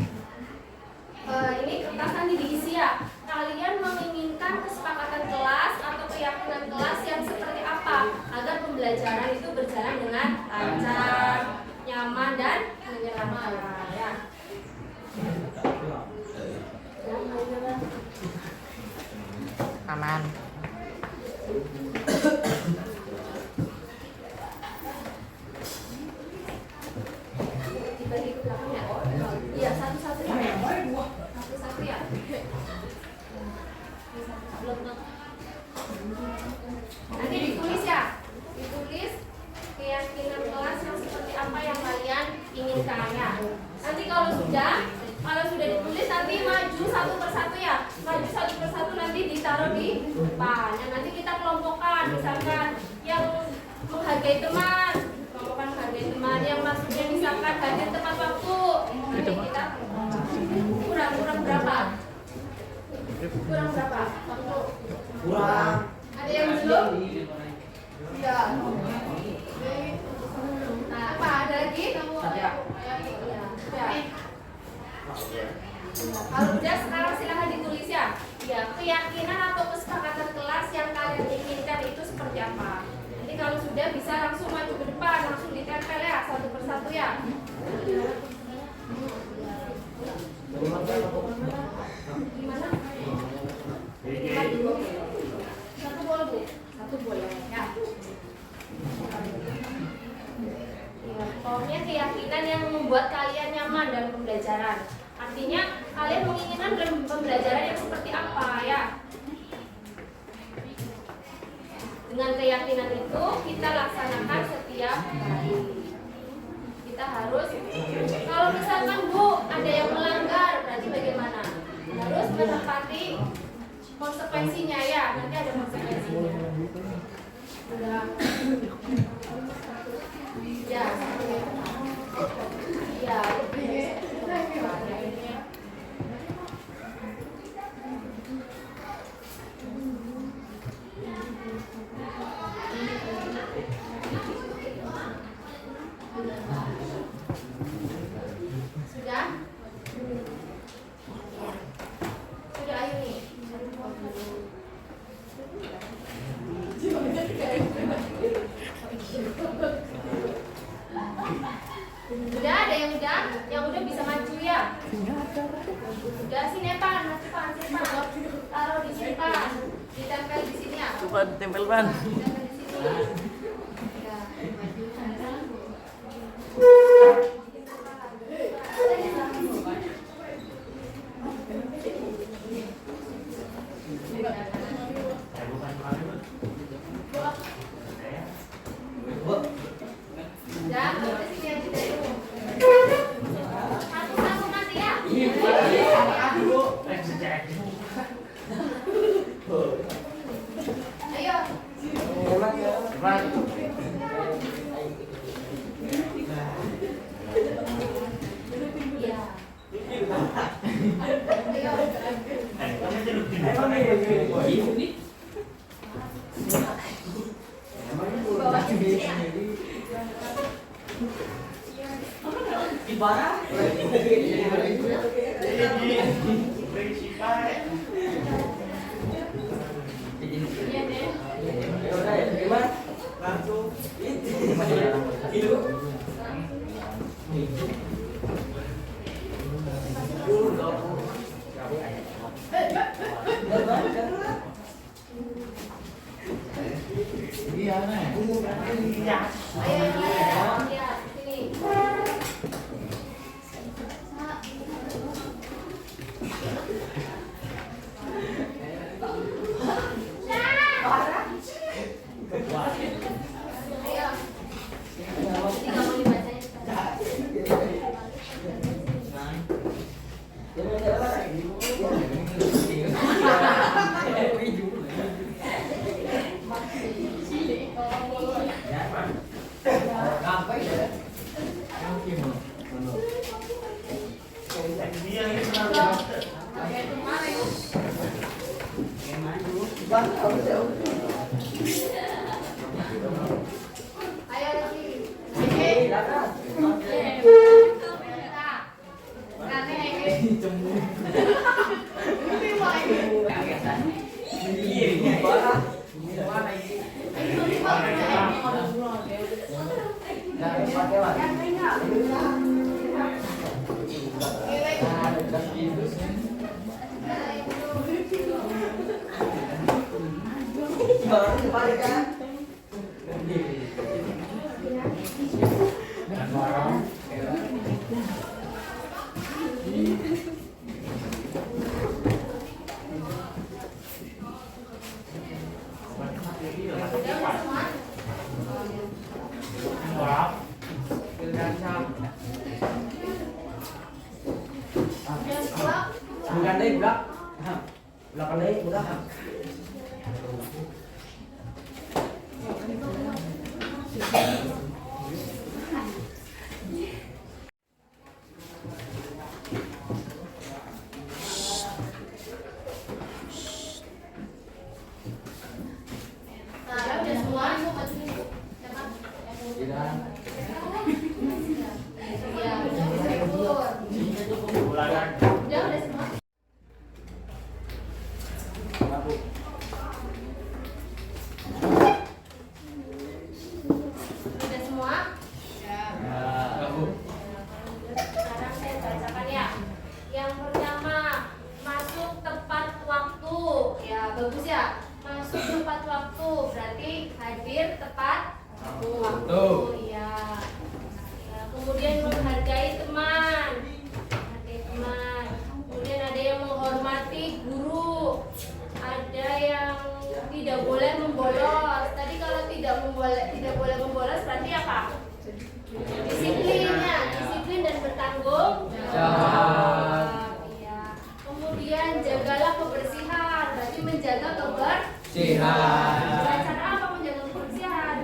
ini kertas nanti diisi ya. Kalian menginginkan kesepakatan kelas atau keyakinan kelas yang seperti apa agar pembelajaran itu berjalan dengan lancar, nyaman dan menyenangkan ya. Aman. Dibagi ke belakang ya? Iya, satu-satu ya. Satu-satu ya. Nanti ditulis ya. Ditulis keyakinan kelas yang seperti apa yang kalian inginkan ya. Nanti kalau sudah ditulis nanti maju satu persatu ya. Maju satu persatu nanti ditaruh di depan. Nah, nanti kita kelompokkan, misalkan yang menghargai teman, kelompokkan menghargai teman, yang maksudnya misalkan hadir tepat waktu. Nanti kita kurang berapa? Kurang berapa? Waktu? Kurang. Ada yang belum? Iya. Nah, apa ada lagi? Iya. Kalau udah sekarang silahkan ditulis ya. Ya, keyakinan atau kesepakatan kelas yang kalian inginkan itu seperti apa? Nanti kalau sudah bisa langsung maju ke depan, langsung ditempel ya satu persatu ya. Gimana? Satu boleh Bu? Satu boleh ya. Pokoknya keyakinan yang membuat kalian nyaman dalam pembelajaran. Artinya kalian menginginkan dalam pembelajaran yang seperti apa ya. Dengan keyakinan itu kita laksanakan setiap hari. Kita harus, kalau misalkan Bu ada yang melanggar, berarti bagaimana? Harus menepati konsekuensinya ya. Nanti ada konsekuensinya. Sudah. Ya. Ya. Sudah? Sudah, ayo nih. Sudah, ada yang udah? Yang udah bisa maju ya? Udah, sini Pan, maju Pan, sini Pan. Taruh di sini Pan. Ditempel di sini ya. Coba tempel ban. Ditempel di sini. Ya, maju. Ya, ke sini aja dulu. Satu-satu nanti ya. Ayo. Bukan deh, budak. Budak deh, budak. Udah semua, ibu maju ibu. Iya, udah semua. Udah semua? Sekarang saya bacakan ya. Yang pertama, masuk tepat waktu. Ya, bagus ya. Masuk tepat waktu berarti hadir tepat waktu. Iya. Ya, kemudian menghargai teman. Menghargai teman. Kemudian ada yang menghormati guru. Ada yang tidak boleh membolos. Tadi kalau tidak boleh membolos berarti apa? Disiplinnya, disiplin dan bertanggung jawab. Iya. Kemudian jagalah kebersihan. Berarti menjaga kebersihan. Dengan cara apa menjaga kebersihan?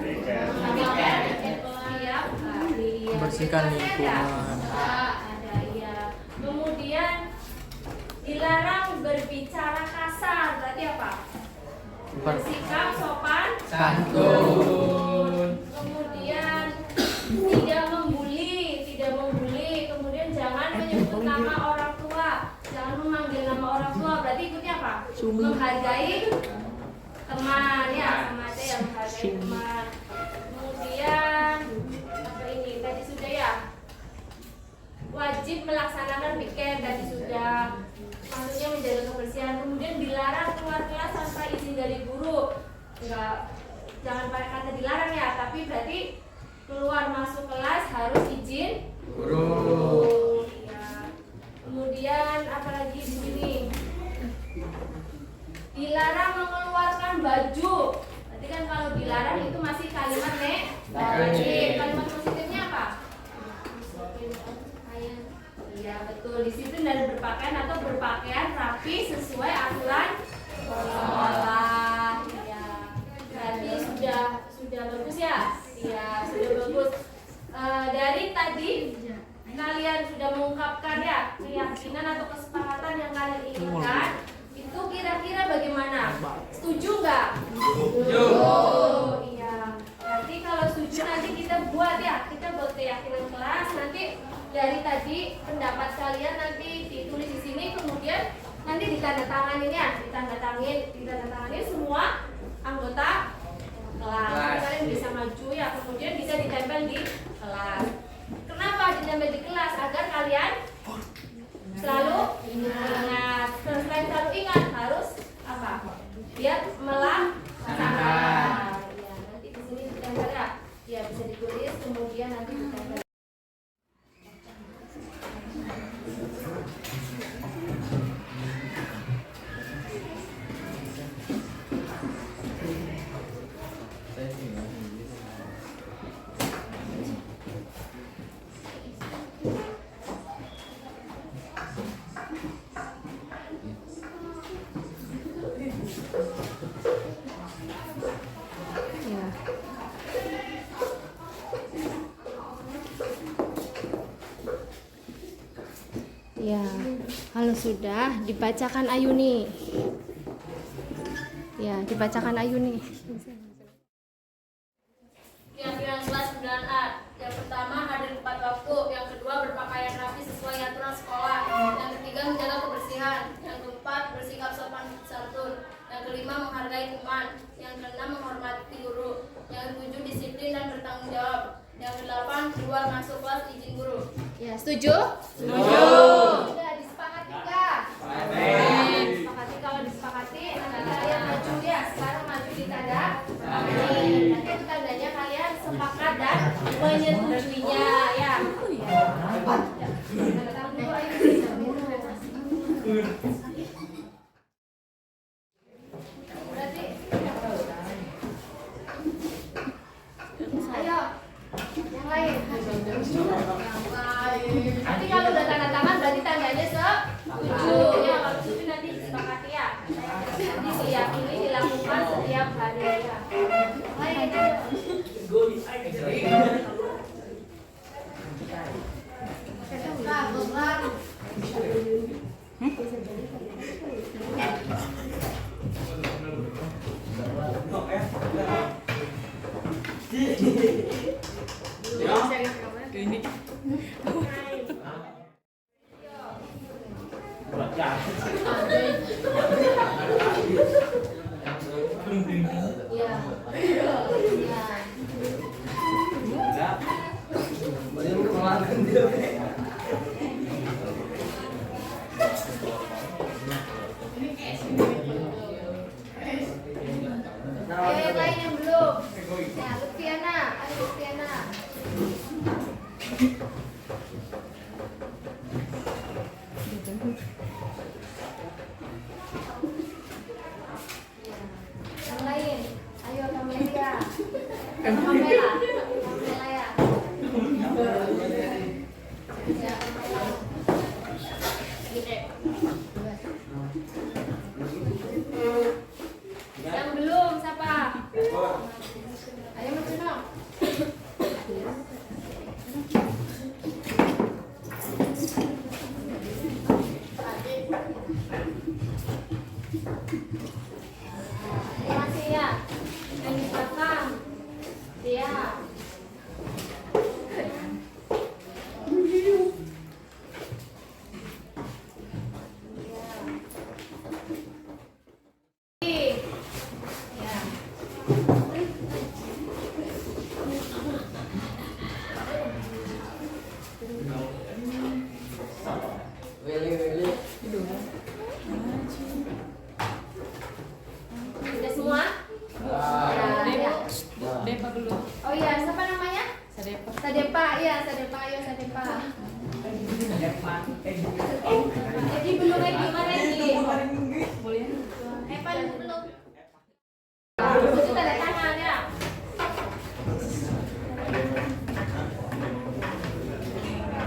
Membersihkan lingkungan. Ada iya. Kemudian dilarang berbicara kasar. Berarti apa? Bersikap sopan Santun. Kemudian tidak membuli. Kemudian jangan menyebut nama orang tua, jangan memanggil nama orang tua. Berarti ikutnya apa? Menghargai teman ya, sama aja yang menghargai teman. Kemudian apa ini tadi sudah ya? Wajib melaksanakan piket tadi sudah. Maksudnya menjaga kebersihan. Kemudian dilarang keluar kelas tanpa izin dari guru. Enggak, jangan pakai kata dilarang ya, tapi berarti keluar masuk kelas harus izin guru. Ya. Kemudian apalagi di sini? Dilarang mengeluarkan baju. Berarti kan kalau dilarang itu masih kalimat negatif. Kalimat positifnya apa? Iya betul, disiplin dan berpakaian atau berpakaian rapi sesuai aturan sekolah. Iya. Berarti sudah bagus ya? Iya, sudah bagus. Dari tadi kalian sudah mengungkapkan ya keyakinan atau kesepakatan yang kalian inginkan. Itu kira-kira bagaimana? Setuju nggak? Setuju. Iya. Nanti kalau setuju nanti kita buat ya, kita buat keyakinan kelas. Nanti dari tadi pendapat kalian nanti ditulis di sini, kemudian nanti ditandatangani ya, ditandatangani semua anggota kelas. Kalian bisa maju ya, kemudian bisa ditempel di kelas. Kenapa ditempel di kelas? Agar kalian selalu ingat. Selain selalu ingat harus apa? Biar melaksanakan. Ya, nanti di sini ditempel ya. Ya bisa ditulis, kemudian nanti ditempel. Ya, kalau sudah dibacakan Ayuni. Ya, dibacakan Ayuni. Keyakinan kelas 9A. Yang pertama, hadir tepat waktu. Yang kedua, berpakaian rapi sesuai aturan sekolah. Yang ketiga, menjaga kebersihan. Yang keempat, bersikap sopan santun. Yang kelima, menghargai teman. Yang keenam, menghormati guru. Yang ketujuh, disiplin dan bertanggung jawab. Yang kedelapan, keluar masuk kelas izin guru. Ya, setuju? Setuju. Sudah disepakati enggak? Disepakati. Kalau disepakati, nanti kalian maju ya. Sekarang maju di tanda. Nanti itu tandanya kalian sepakat dan menyetujuinya ya. Tanda tangan dulu ayo. Berarti ayo yang lain. Nanti kalau udah tanda tangan berarti tandanya setuju ya. Kalau setuju nanti disepakati ya. Nanti diyakini dilakukan setiap hari ya. Lain. Ayo yang lain yang belum. Ya, Lutfiana, ayo Lutfiana. Yang lain, ayo Kamelia. Kamela ya. Ya, Kamela. Yang belum siapa? Ayo maju dong. Masih ya. Yang di belakang. Dia. Sudah semua? Ya. Depa dulu. Oh iya, siapa namanya? Sadepa. Sadepa, iya Sadepa, ayo Sadepa. Edi belum Edi, mana Edi? Boleh. Evan belum. Itu tanda tangan ya.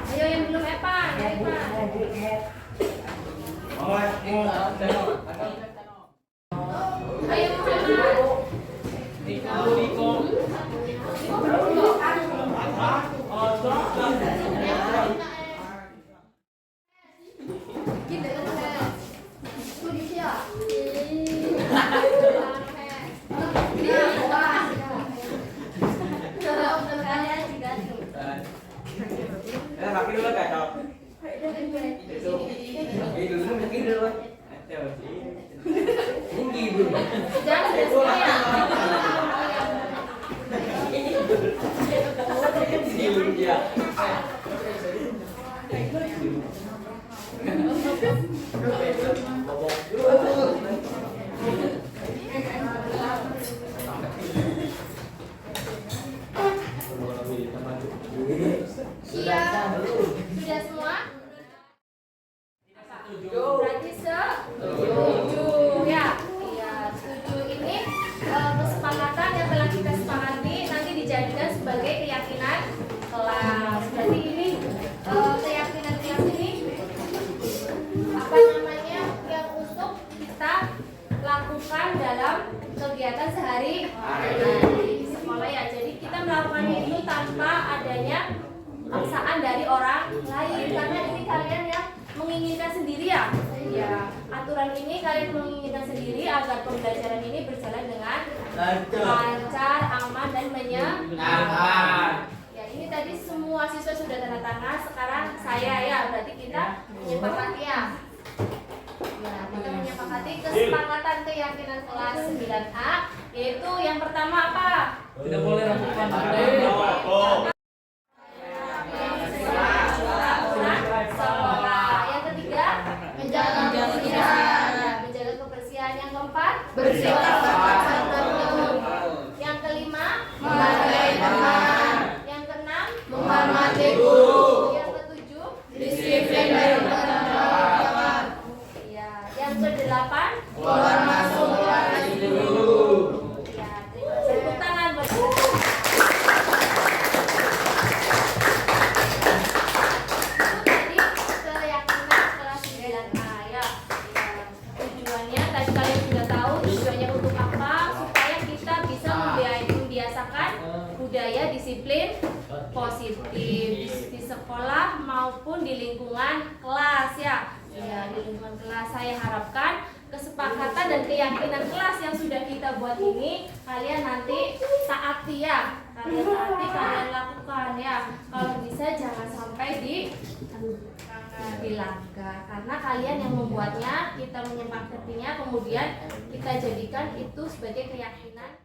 Ayo yang belum Evan, Evan. Ayo Pakai dulu kan? Sudah semua ya? Iya. Sudah semua? Berarti setuju ya. Iya, setuju ini kesepakatan yang telah kita sepakati nanti dijadikan sebagai keyakinan kelas. Berarti ini keyakinan kelas ini apa namanya yang untuk kita lakukan dalam kegiatan sehari-hari di sekolah ya. Jadi kita melakukan itu tanpa adanya paksaan dari orang lain karena ini kalian yang menginginkan sendiri ya. Ya, aturan ini kalian menginginkan sendiri agar pembelajaran ini berjalan dengan lancar, aman dan menyenangkan. Ya, ini tadi semua siswa sudah tanda tangan. Sekarang saya ya, berarti kita menyepakati ya. Ya, kita menyepakati kesepakatan keyakinan kelas 9A, yaitu yang pertama apa? Tidak boleh lakukan Sekolah. Yang ketiga, menjaga kebersihan. Ya, menjaga kebersihan. Yang keempat, bersikap santun. Yang kelima, menghargai teman. Yang keenam, menghormati guru. Yang ketujuh, disiplin dan bertanggung jawab. Ya, yang kedelapan, keluar masuk kelas dulu. Ya, tepuk tangan buat guru. Keyakinan kelas 9A ya. Tujuannya tadi kalian sudah tahu tujuannya untuk apa, supaya kita bisa membiasakan budaya disiplin positif di sekolah maupun di lingkungan kelas ya. Ya, di lingkungan kelas saya harapkan kesepakatan dan keyakinan kelas yang sudah kita buat ini kalian nanti taati ya. Kalian taati, kalian lakukan ya. Kalau bisa jangan sampai dilanggar karena kalian yang membuatnya, kita menyepakatinya, kemudian kita jadikan itu sebagai keyakinan